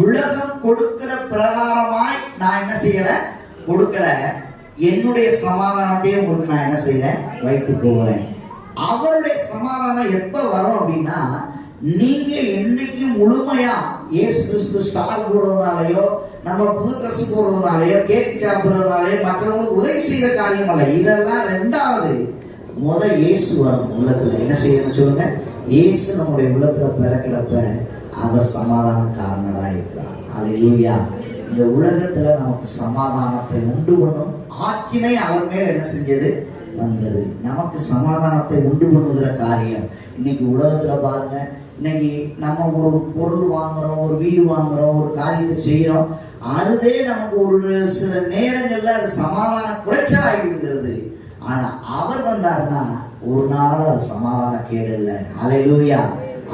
உலகம் கொடுக்கிற பிரகாரமாய் நான் என்ன செய்யல, கொடுக்கல. என்னுடைய சமாதானத்தையும் உங்களுக்கு நான் என்ன செய்யறேன், வைத்து போகிறேன். அவருடைய சமாதானம் எப்ப வரும் அப்படின்னா, நீங்க என்னைக்கு முழுமையா இயேசு கிறிஸ்து ஸ்டார் போடுறதுனாலயோ, நம்ம புது ட்ரெஸ் போடுறதுனாலயோ, கேக் சாப்பிடுறதுனாலயோ மற்றவங்களுக்கு உதவி செய்யற காரியம் அல்ல. இதெல்லாம் ரெண்டாவது. இயேசு வரும் உள்ளத்துல. என்ன செய்யணும் சொல்லுங்க, இயேசு நம்முடைய உள்ளத்துல பிறக்கிறப்ப அவர் சமாதான காரணராக இருக்கிறார். அல்லேலூயா. இந்த உலகத்துல நமக்கு சமாதானத்தை உண்டு பண்ணும் ஆக்கினை அவர் மேல என்ன செஞ்சது, வந்தது. நமக்கு சமாதானத்தை உண்டு பண்ணுகிற காரியம் இன்னைக்கு உலகத்துல பாருங்க. இன்னைக்கு நம்ம ஒரு பொருள் வாங்குறோம், ஒரு வீடு வாங்குறோம், ஒரு காரியத்தை செய்யறோம். அதுவே நமக்கு ஒரு சில நேரங்கள்ல அது சமாதான குறைச்சல் ஆகிவிடுகிறது. ஆனா அவர் வந்தாருன்னா ஒரு நாள் அது சமாதான கேடு இல்லை. அல்லேலூயா.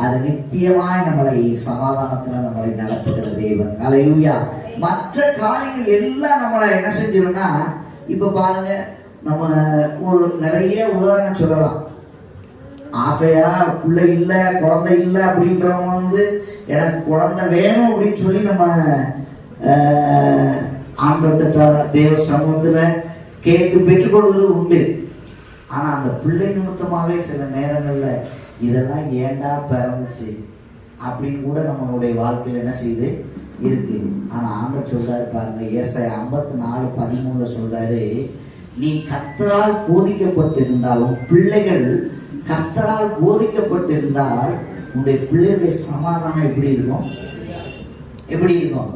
அது நித்தியமாய் நம்மளை சமாதானத்துல நம்மளை நடத்துகிற தேவன். அல்லேலூயா. மற்ற காரியங்கள் எல்லாம் நம்மளை என்ன செஞ்சிடும்னா, இப்ப பாருங்க, நம்ம ஒரு நிறைய உதாரணம் சொல்லலாம். ஆசையா பிள்ளை இல்ல, குழந்தை இல்லை அப்படின்றவங்க எனக்கு குழந்தை வேணும் அப்படின்னு சொல்லி நம்ம ஆண்டவர்கிட்ட தேவ சமூகத்துல கேட்டு பெற்றுக்கொள்வது உண்டு. ஆனா அந்த பிள்ளை நிமித்தமாவே சில நேரங்கள்ல இதெல்லாம் ஏண்டா பிறந்துச்சு அப்படின்னு கூட நம்மளுடைய வாழ்க்கையில என்ன செய்யுது இருக்கு. ஆனா ஆண்டவர் சொல்றாரு பாருங்க, ஏசாயா 54:13 சொல்றாரு, நீ கர்த்தரால் போதிக்கப்பட்டிருந்தால், உன் பிள்ளைகள் கர்த்தரால் போதிக்கப்பட்டிருந்தால் உன்னுடைய பிள்ளைகளுடைய சமாதானம் எப்படி இருக்கும், எப்படி இருக்கும்.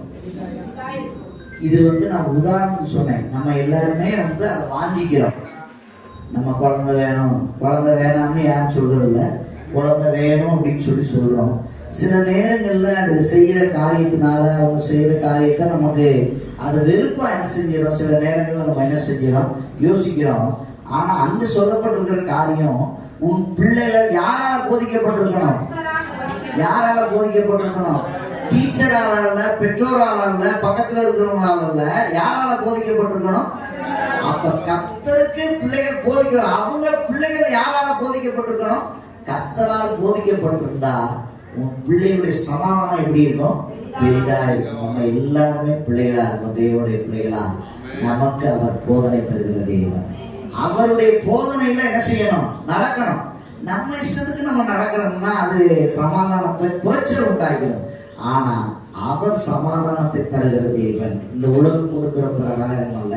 இது நான் உதாரணம் சொன்னேன். நம்ம எல்லாருமே அதை வாஞ்சிக்கிறோம். நம்ம குழந்தை வேணும், குழந்தை வேணாம்னு யாரும் சொல்றது இல்லை, குழந்தை வேணும் அப்படின்னு சொல்லி சொல்றோம். சில நேரங்கள்ல அது செய்யற காரியத்தினால, அவங்க செய்யற காரியத்தை நமக்கு அது வெறுப்பா என்ன செஞ்சிடும். சில நேரங்கள்ல நம்ம என்ன செஞ்சிடும், யோசிக்கிறோம். ஆனா அங்க சொல்லப்பட்டிருக்கிற காரியம், உன் பிள்ளைகள் யாரால போதிக்கப்பட்டிருக்கணும், யாரால போதிக்கப்பட்டிருக்கணும், டீச்சரால இல்ல, பெற்றோரால இல்ல, பக்கத்துல இருக்கிறவங்களால இல்ல, யாரால போதிக்கப்பட்டிருக்கணும். அப்ப கர்த்தருக்கு பிள்ளைகள் போதிக்கணும். அவங்க பிள்ளைகள் யாரால போதிக்கப்பட்டிருக்கணும், கர்த்தரால் போதிக்கப்பட்டிருந்தா உன் பிள்ளைகளுடைய சமாதானம் எப்படி இருக்கும், பெரிதா இருக்கும். நம்ம எல்லாருமே பிள்ளைகளா இருக்கும், தேவனுடைய பிள்ளைகளா. நமக்கு அவர் போதனை தருகிற தேவன். அவருடைய போதனையில என்ன செய்யணும், நடக்கணும். நம்ம இஷ்டத்துக்கு நம்ம நடக்கிறோம்னா அது சமாதானத்தை குறைச்சல் உண்டாகிறோம். ஆனா அவர் சமாதானத்தை தருகிற தேவன். இந்த உலகம் கொடுக்கிற பிரகாரம் அல்ல,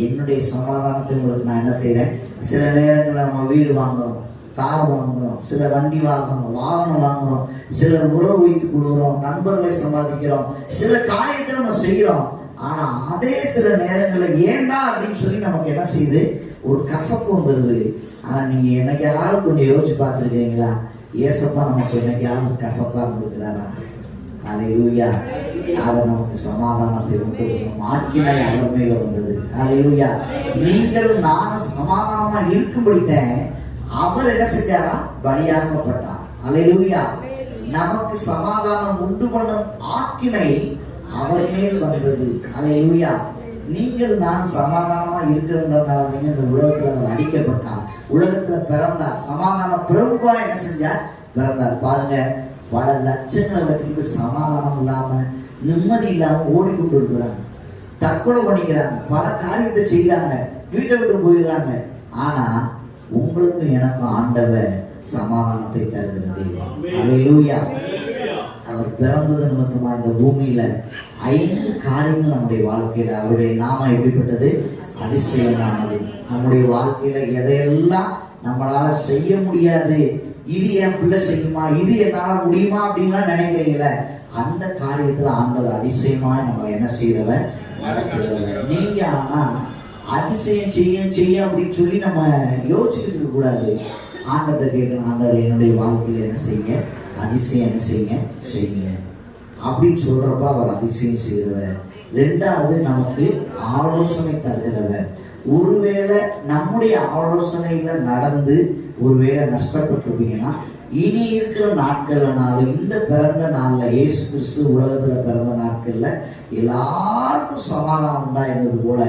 என்னுடைய சமாதானத்தை உங்களுக்கு நான் என்ன செய்யறேன். சில நேரங்களில் நம்ம வீடு வாங்குறோம், கார் வாங்குறோம், சில வண்டி வாங்குறோம், வாகனம் வாங்குறோம், சிலர் உறவு வைத்துக் கொள்கிறோம், நண்பர்களை சம்பாதிக்கிறோம், சில காரியத்தை நம்ம செய்யறோம். ஆனா அதே சில நேரங்களில் ஏண்டா அப்படின்னு சொல்லி நமக்கு என்ன செய்யுது, ஒரு கசப்பு வந்துடுது. ஆனா நீங்க என்னைக்காவது கொஞ்சம் யோசிச்சு பார்த்துருக்கீங்களா, ஏசப்பா நமக்கு என்னைக்காவது கசப்பா இருந்திருக்கிறாரா? அல்லேலூயா. அவர் நமக்கு சமாதானத்தை உண்டு பண்ணும் ஆக்கினை அவர் மேல வந்தது. அல்லேலூயா. நீங்களும் நானும் சமாதானமா இருக்கும்படித்தான் அவர் என்ன செஞ்சாரா? பலியாகப்பட்டார். அல்லேலூயா. நமக்கு சமாதானம் உண்டு பண்ணும் ஆக்கினை அவர் மேல் வந்தது. அல்லேலூயா. நீங்கள் நான் சமாதானமா இருக்கிறதுனால இந்த உலகத்துல அவர் அடிக்கப்பட்டார், உலகத்துல பிறந்தார், சமாதான பிரபுவா என்ன செஞ்சார்? பிறந்தார். பாருங்க, பல லட்சங்களை வச்சுக்கிட்டு சமாதானம் இல்லாம நிம்மதி இல்லாம ஓடிக்கொண்டு இருக்கிறாங்க, தற்கொலை பண்ணிக்கிறாங்க, பல காரியத்தை செய்யறாங்க, வீட்டை விட்டு போயிடுறாங்க. ஆனா உங்களுக்கும் எனக்கும் ஆண்டவர் சமாதானத்தை தருகிற தெய்வம். அல்லேலூயா. அவர் பிறந்தது நிமித்தமா இந்த பூமியில 5 காரியங்கள் நம்முடைய வாழ்க்கையில, அவருடைய நாமம் எப்படிப்பட்டது? அதிசயமானது. நம்முடைய வாழ்க்கையில எதையெல்லாம் நம்மளால செய்ய முடியாது, இது என் பிள்ளை செய்யுமா, இது என்னால முடியுமா அப்படின்லாம் நினைக்கிறீங்கள, அந்த காரியத்துல ஆண்டவர் அதிசயமா நம்ம என்ன செய்யறவ? நடத்துகிறவ. நீங்க ஆனா அதிசயம் செய்ய அப்படின்னு சொல்லி நம்ம யோசிச்சுட்டு இருக்க கூடாது. ஆண்டவர் கேட்கணும், ஆண்டவர் என்னுடைய வாழ்க்கையில என்ன செய்யுங்க? அதிசயம் என்ன செய்யுங்க அப்படின்னு சொல்றப்ப அவர் அதிசயம் செய்கிறவர். 2வது நமக்கு ஆலோசனை தருகிறவர். ஒருவேளை நம்முடைய ஆலோசனையில நடந்து ஒருவேளை நஷ்டப்பட்டிருப்பீங்கன்னா, இனி இருக்கிற நாட்கள்னாலும் இந்த பிறந்த நாள்ல இயேசு கிறிஸ்து உலகத்துல பிறந்த நாட்கள்ல எல்லாருக்கும் சமாதானம் உண்டாயிருந்தது போல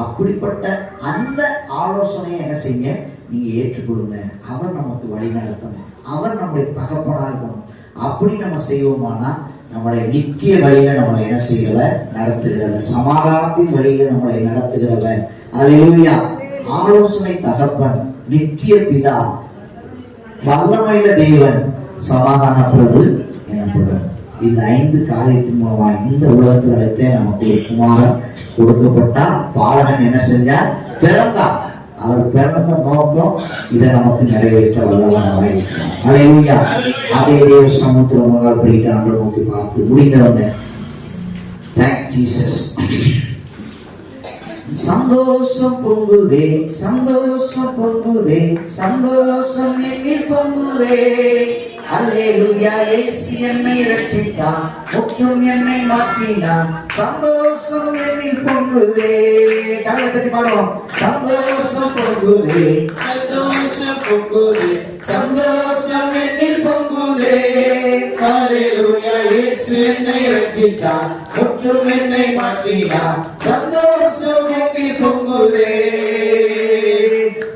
அப்படிப்பட்ட அந்த ஆலோசனையை என்ன செய்யுங்க? நீங்க ஏற்றுக்கொள்ளுங்க. அவர் நமக்கு வழி நடத்தணும், அவர் நம்முடைய தகப்பனா இருக்கணும். அப்படி நம்ம செய்வோமானா நம்மளை நித்திய வழியில நம்மளை என்ன செய்கிறவர்? நடத்துகிறவர். சமாதானத்தின் வழியில நம்மளை நடத்துகிறவர். அல்லேலூயா. ஆலோசனை தகப்பன், நித்திய பிதா, வல்லமையுள்ள தேவன், சமாதான பிரபு எனப்படும். இந்த 5 காரியத்தின் மூலமா இந்த உலகத்துல நமக்கு ஒரு குமாரன் கொடுக்கப்பட்டா, பாலகன் என்ன செஞ்சார்? பிறந்தார். அவர் பிறந்த நோக்கம் இதை நமக்கு நிறைவேற்ற வல்லவராக இருக்கிறார். அல்லேலூயா. அப்படியே தேவ சமுத்திரம் முதல் போயிட்டு ஆண்டவரை நோக்கி பார்த்து முடிந்தவங்க. Thank Jesus. சந்தோஷம் பொங்குதே, சந்தோஷம் பொங்குதே, சந்தோஷம் என்னில் பொங்குதே. அல்லேலூயா. இயேசு என்னை ரட்சித்தார், முற்றும் என்னை மாற்றினார், சந்தோஷம் என்னில் பொங்குதே. கரங்களை தட்டி பாடுவோம். சந்தோஷம் பொங்குதே, சந்தோஷம் பொங்குதே, சந்தோஷம் என்னில் பொங்குதே. அல்லேலூயா. இயேசு என்னை ரட்சித்தார், முற்றும் என்னை மாற்றினார், சந்தோஷம் என்னில் பொங்குதே.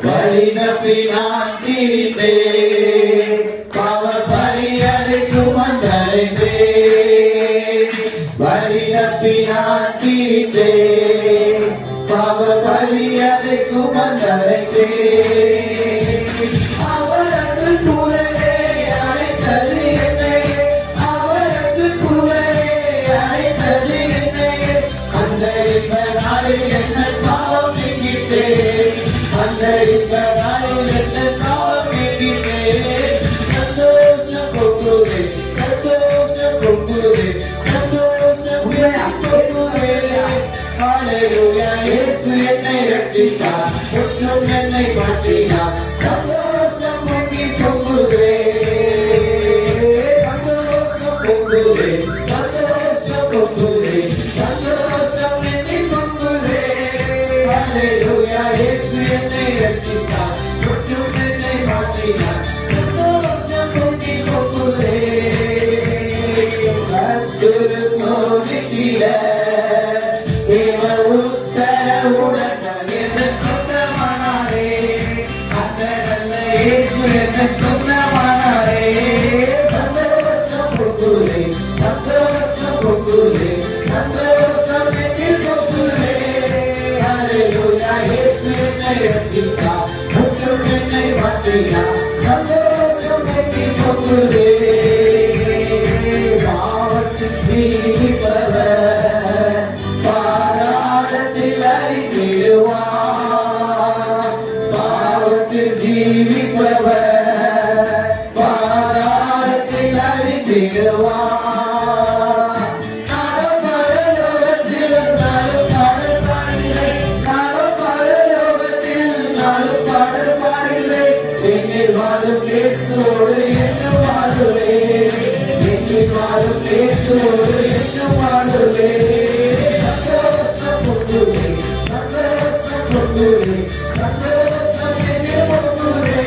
வழி தப்பி நான் திரிந்தேன், பாவ பலியதை சுமந்தடைந்தேன். வழி தப்பி நான் திரிந்தேன், பாவ பலியதை சுமந்தடைந்தேன். அவரது குரலே அழைத்தது என்னை, அவரது குரலே அழைத்தது என்னை. அந்த இந்த நாளில் என்ன பாவம் நீங்கிட்டேன், அந்த இந்த நாளில் என்ன பாவம் நீங்கிட்டேன். சந்தோஷம் பொங்குதே, சந்தோஷம் பொங்குதே, சந்தோஷம் பொங்குதே. அல்லேலூயா. இயேசு என்னை ரட்சித்தார், முற்றும் என்னை மாற்றினார், சந்தோஷம் பொங்கி பொங்குதே. சந்தோஷம் பொங்குதே, சந்தோஷம் பொங்குதே, சந்தோஷம் என்னை பொங்குதே. அல்லேலூயா. இயேசு என்னை ரட்சித்தார், முற்றும் என்னை மாற்றினார், சந்தோஷம் பொங்கி பொங்குதே. சத்துரு சோதித்திட தேவ உத்தரவுடன் என்ன சொந்தமானாரே, அந்த நல்ல இயேசு என்ன சொந்தமானாரே. சந்தோஷம் பொங்குதே, சந்தோஷம் பொங்குதே, சந்தோஷம் என்னில் பொங்குதே. அல்லேலூயா. இயேசு என்னை ரட்சித்தார், முற்றும் என்னை மாற்றினார், சந்தோஷம் என்னில் பொங்குதே. பாவத்தில் ஜீவிப்பவர் பாதாளத்தில் அழித்திடுவார், பாவத்தில் ஜீவிப்பவர் பாதாளத்தில் அழித்திடுவார். நானும் பரலோகத்தில் நானும் பாடல் பாடுகிறேன், நானும் பரலோகத்தில் நானும் பாடல் பாடுகிறேன். என்னில் வாழும் இயேசுவோடு என்று வாழுவேன், என்னில் வாழும் நாளும் இயேசுவோடு என்றும் வாழ்வேன். சந்தோஷம் பொங்குதே, சந்தோஷம் பொங்குதே, சந்தோஷம் என்னில் பொங்குதே.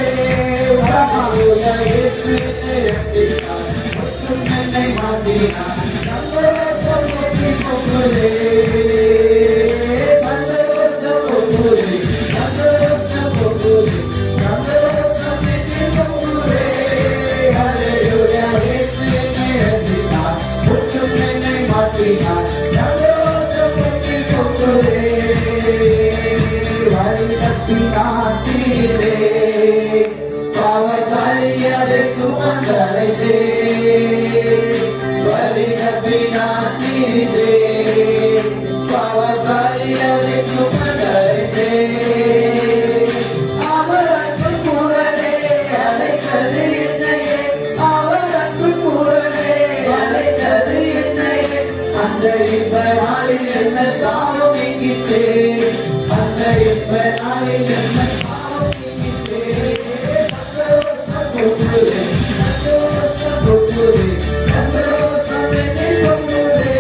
ஹல்லேலூயா, இயேசு என்னை ரட்சித்தார், மற்றும் என்னை மாற்றினார். சந்தோஷம் என்னில் பொங்குதே, சந்தோஷம் பொங்குதே, சந்தோஷம் பொங்குதே, சந்தோஷம் என்னில் பொங்குதே. ஹல்லேலூயா, இயேசு என்னை ரட்சித்தார், மற்றும் என்னை மாற்றினார். சந்தோஷம் என்னில் பொங்குதே. வழி தப்பி காத்தீரே, அவர் வலியதை சுமந்தடைந்தே. வழி தப்பி காத்தீரே, அவர் வலியதை சுமந்தடைந்தே. அவர் அன்பு கூறனே அழைத்தது என்னையே, அவர் அன்பு கூறனே அழைத்தது என்னையே. அந்த இன்ப நாளில் என்ன தாயும் நீங்கிட்டே, அந்த இன்ப நாளில் என்ன தாயும் நீங்கிட்டே. சந்தோஷம் பொங்குதே, சந்தோஷம் பொங்குதே, சந்தோஷம் என்னில் பொங்குதே.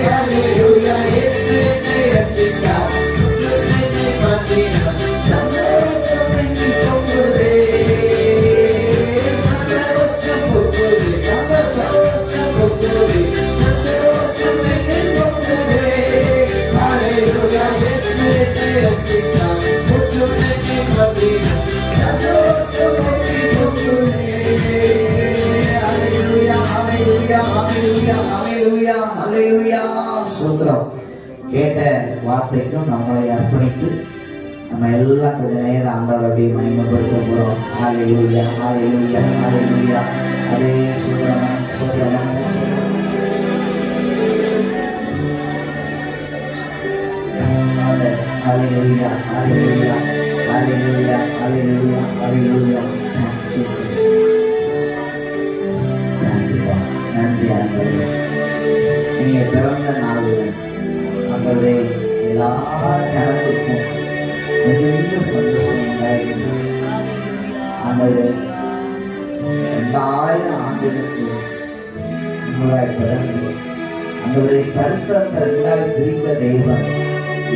ஹல்லேலூயா, இயேசு என்னை ரட்சித்தார், என்னை மாற்றினார். சந்தோஷம் என்னில் பொங்குதே, சந்தோஷம் பொங்குதே, சந்தோஷம் பொங்குதே, சந்தோஷம் என்னில் பொங்குதே. ஹல்லேலூயா, இயேசு என்னை ரட்சித்தார், என்னை மாற்றினார். சந்தோஷம் என்னில் பொங்குதே. ஹல்லேலூயா, ஹல்லேலூயா, ஹல்லேலூயா, ஹல்லேலூயா, ஹல்லேலூயா. ஸ்தோத்திரம். கேட்ட வார்த்தைக்கும் நம்மளை அர்ப்பணித்து நம்ம எல்லாம் கொஞ்ச நேரம் ஆண்டவர் அப்படியே மகிமைப்படுத்த போறோம். ஹல்லேலூயா, ஹல்லேலூயா, ஹல்லேலூயா. அப்படியே சுதரமான சுதரமான ஹல்லேலூயா, ஹல்லேலூயா, ஹல்லேலூயா, ஹல்லேலூயா, ஹல்லேலூயா. Thank you, Jesus. Thank you, Lord. நன்றி ஆண்டவரே. நீங்க பிறந்த நாளில் ஆண்டவரே எல்லா ஜனத்துக்கும் மிகுந்த சந்தோஷம் உண்டாயிருக்கு. ஆண்டவரே 2000 ஆண்டுகளுக்கு முன்பதாய் பிறந்து ஆண்டவரே சரித்திரத்தை 2ஆய் பிரித்த தெய்வன்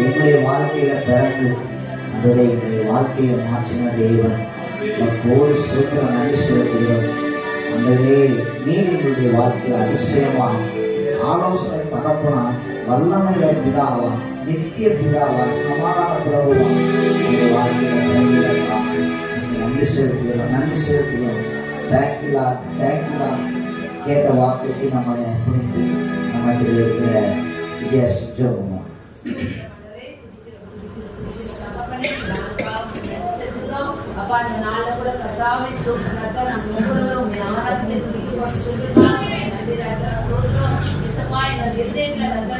எங்களுடைய வாழ்க்கையில பிறந்து ஆண்டவரே எங்களுடைய வாழ்க்கையை மாற்றின தெய்வன் கோடி சுதந்திரம் நன்றி செலுத்துகிறோம். ஆண்டவரே நீர் எங்களுடைய வாழ்க்கையில் அதிசயமா ஆலோசனை தகப்பனா வல்லமையில பிதாவா நித்திய பிதாவா சமாதான பிரபுவா எங்களுடைய வாழ்க்கையில பிறந்ததற்காக நன்றி செலுத்துகிறோம், நன்றி செலுத்துகிறோம். தேங்க்யூலா, தேங்க்யூலா. கேட்ட வார்த்தைக்கு நம்மளை அர்ப்பணித்து நம்மத்தில் இருக்கிற விஜயஸ் ஜோபமா அப்பா இந்த நாள்ல கூட கர்த்தாவே ஸ்தோத்திரம் ராஜா. நாங்கள் ஒவ்வொருவரும் உம்மை ஆராதிக்க துதிக்க நன்றி ராஜா. ஸ்தோத்திரம் இயேசுப்பா. எங்கள் இருதயங்களை ராஜா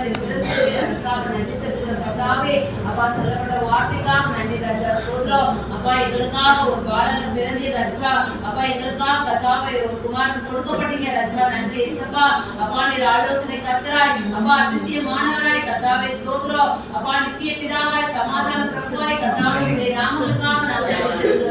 அதுக்காக நன்றி செலுத்துகிறோம் கர்த்தாவே. அப்பா சொல்லப்பட்ட வார்த்தைக்காக நன்றி ராஜா. ஸ்தோத்திரம் அப்பா. எங்களுக்காக ஒரு பாலகன் பிறந்தீர் ராஜா. அப்பா எங்களுக்காக கர்த்தாவே ஒரு குமாரன் கொடுக்கப்பட்டீங்க ராஜா. நன்றி இயேசுப்பா. அப்பா நீர் ஆலோசனை கர்த்தராய் அப்பா அதிசயமானவராய் கர்த்தாவே. ஸ்தோத்திரம் அப்பா. நித்திய பிதாவாய் சமாதான பிரபுவாய் கர்த்தாவே உடைய நாமங்களுக்காக நாங்கள்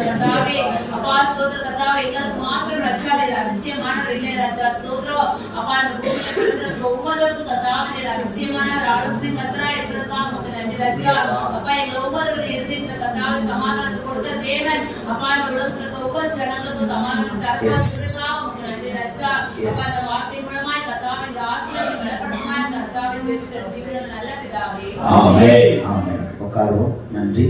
கர்த்தாவே. அப்பா ஸ்தோத்திர கர்த்தாவே. எங்களுக்கு மாத்திரம் ராஜா நீர் அதிசயமானவர் இல்லை ராஜா. ஸ்தோத்திரம் அப்பா. அந்த பூமியில பிறந்திருக்க ஒவ்வொருவருக்கும் கர்த்தாவே நீர் அதிசயமானவர் ஆலோசனை கர்த்தராய் இருக்கிறதுக்காக உங்களுக்கு நன்றி ராஜா. அப்பா எங்கள் ஒவ்வொருவருடைய இருதயத்துல கர்த்தாவே சமாதானத்தை கொடுத்த தேவன். அப்பா இந்த உலகத்துல இருக்கிற ஒவ்வொரு ஜனங்களுக்கும் சமாதானத்தை அர்ப்பணிக்கிறதுக்காக உங்களுக்கு நன்றி ராஜா. அப்பா இந்த வார்த்தை மூலமாய் கர்த்தாவே இந்த ஆசீர்வாதம் பலப்படுமாய் கர்த்தாவே ஜெபிக்கிற ஜீவனில் நல்ல பிதாவே. ஆமென், ஆமென். உட்காருவோம். நன்றி.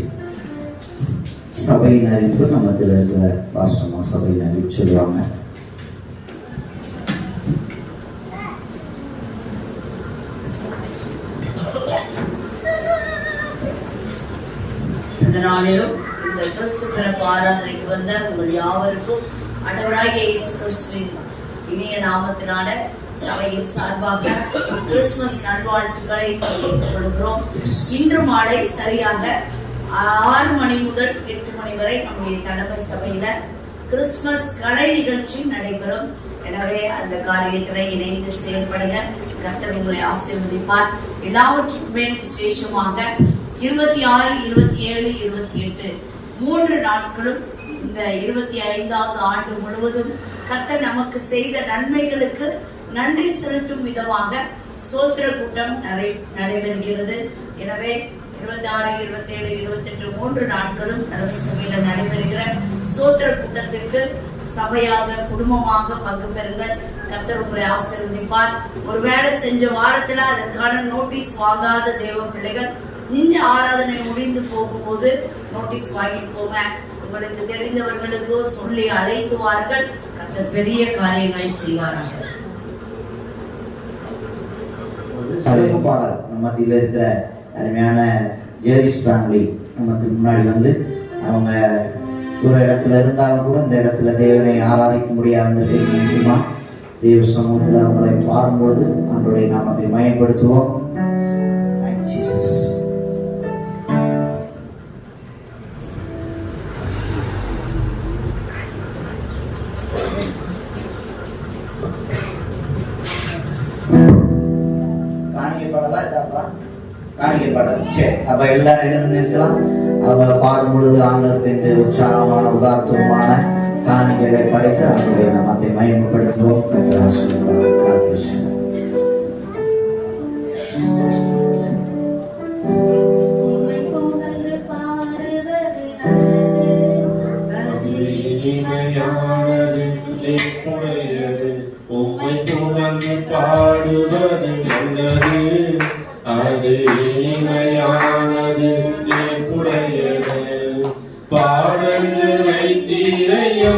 சபையின் அறிவிப்பு நம்மத்தில் இருக்கிற பாசமா சபையின் அறிவிப்பு சொல்லுவாங்க. இந்த நாளிலும் இந்த கிறிஸ்து பிறப்பு ஆராதனைக்கு வந்த உங்கள் யாவருக்கும் ஆண்டவராகிய இயேசு கிறிஸ்துவின் இனிய நாமத்தினால சபையின் சார்பாக கிறிஸ்துமஸ் நல்வாழ்த்துக்களை தெரிவித்துக் கொள்கிறோம். இன்று மாலை சரியாக 6 மணி முதல் 8 மணி வரை நம்முடைய தலைமை சபையில கிறிஸ்துமஸ் கலை நிகழ்ச்சி நடைபெறும். எனவே அந்த காரியத்தினை இணைந்து செயல்படுங்க. கர்த்தர் உங்களை ஆசீர்வதிப்பார். எல்லாவற்றுக்குமே விசேஷமாக 26, 27, 28 3 நாட்களும் இந்த 25வது ஆண்டு முழுவதும் கர்த்தர் நமக்கு செய்த நன்மைகளுக்கு நன்றி செலுத்தும் விதமாக ஸ்தோத்திர கூட்டம் நடைபெறுகிறது. எனவே 26, 27, 28 3 நாட்களும் தலைமை சபையில நடைபெறுகிற ஸ்தோத்திர கூட்டத்திற்கு சபையாக குடும்பமாக பங்கு பெறுங்கள். கர்த்தர் உங்களை ஆசீர்வதிப்பார். ஒருவேளை செஞ்ச வாரத்துல அதற்கான நோட்டீஸ் வாங்காத தேவ பிள்ளைகள் நின்று ஆராதனை முடிந்து போகும்போது நோட்டீஸ் வாங்கிட்டு போங்க. உங்களுக்கு தெரிந்தவர்களுக்கு சொல்லி அழைத்துவார்கள். கர்த்தர் பெரிய காரியங்களை செய்வார்கள். சிறப்பு பாடல் நம்ம மத்தியில் இருக்கிற அருமையான ஜெயதீஷ் ஃபேமிலி நமக்கு முன்னாடி வந்து அவங்க ஒரு இடத்துல இருந்தாலும் கூட இந்த இடத்துல தேவனை ஆராதிக்க முடியாத முக்கியமா தேவ சமூகத்தில் அவங்களை பாடும் பொழுது அவருடைய நாமத்தை மயப்படுத்துவோம். காணிக்கை பாடல். சரி, அப்ப எல்லாரும் எழுந்து நிற்கலாம். அவங்க பாடும் பொழுது ஆண்டவருக்கு என்று உற்சாகமான உதாரணமான காணிக்கைகளை படைத்து அவருடைய நாமத்தை மகிமைப்படுத்துவோம். கர்த்தர் ஆசீர்வதிப்பார். பாடுவது நல்லது, அது இனிமையானது, ஏற்புடையது. பாடல்கள் வைத்தீரையா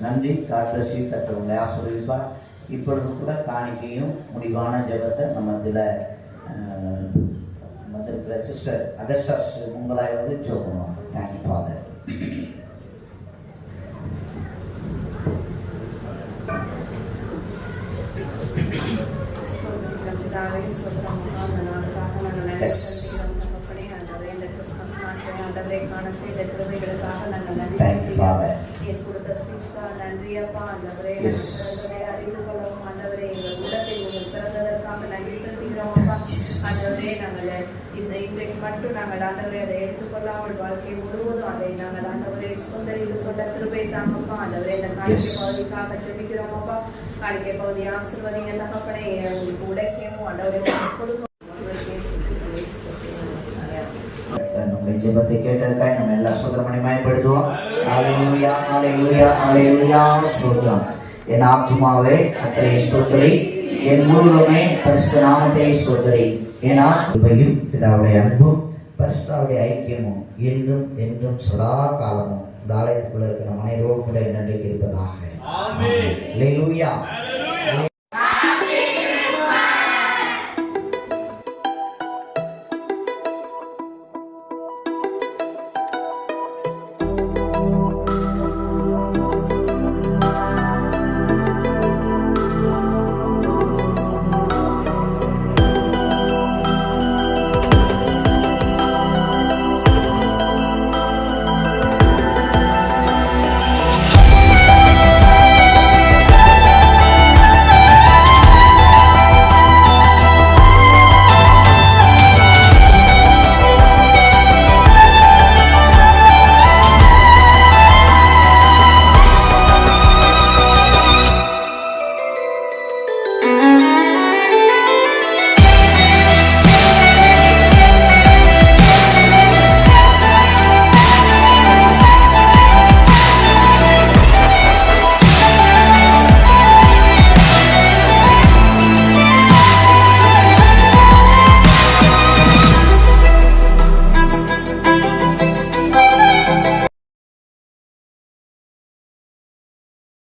நன்றி. கார்டசி கர்த்தர் உங்களை ஆசீர்வதிப்பார். இப்பொழுது கூட காணிக்கையும் முடிவான ஜெபத்தை நம்ம இதில் வந்திருக்கிற சிஸ்டர் அகஸ்டர்ஸ் முன்பதாய் வந்து ஜோம் பண்ணுவாங்க. Thank you father. Thank you, Father. Yes. இன்றைக்கு மட்டும் நாங்கள் ஆண்டவரே அதை எடுத்துக்கொள்ளாமல் வாழ்க்கை முழுவதும் அதை நாங்கள் ஆண்டவரே சுதந்திரித்து கொண்ட கிருபை தாங்கப்பா. ஆண்டவரே இந்த காணிக்கை பகுதிக்காக ஜெபிக்கிறோமப்பா. காணிக்கை பகுதி ஆசீர்வதிங்க தகப்பனே. உங்களுக்கு உடைக்கவும் ஆண்டவரே கொடுக்கும். நம்முடைய ஜெபத்தை கேட்டதுக்காக நம்ம எல்லா சோதரமனை மயப்படுத்துவோம். ஹalleluya ஹalleluya ஹalleluya ஸ்தோத்திரம். என் ஆத்துமாவே கர்த்தரை ஸ்தோத்திரி, என் முழுவதுமே பரிசுத்த நாமத்தை ஸ்தோத்திரி. ஏன்னா கிருபையும் பிதாவுடைய அன்பும் பரிசுத்தாவுடைய ஐக்கியமும் என்றும் என்றும் சதா காலமும் இந்த ஆலயத்துக்குள்ள இருக்கிற மனைரோடு கூட நன்றிக்கு இருப்பதாக. ஆமென். ஹalleluya.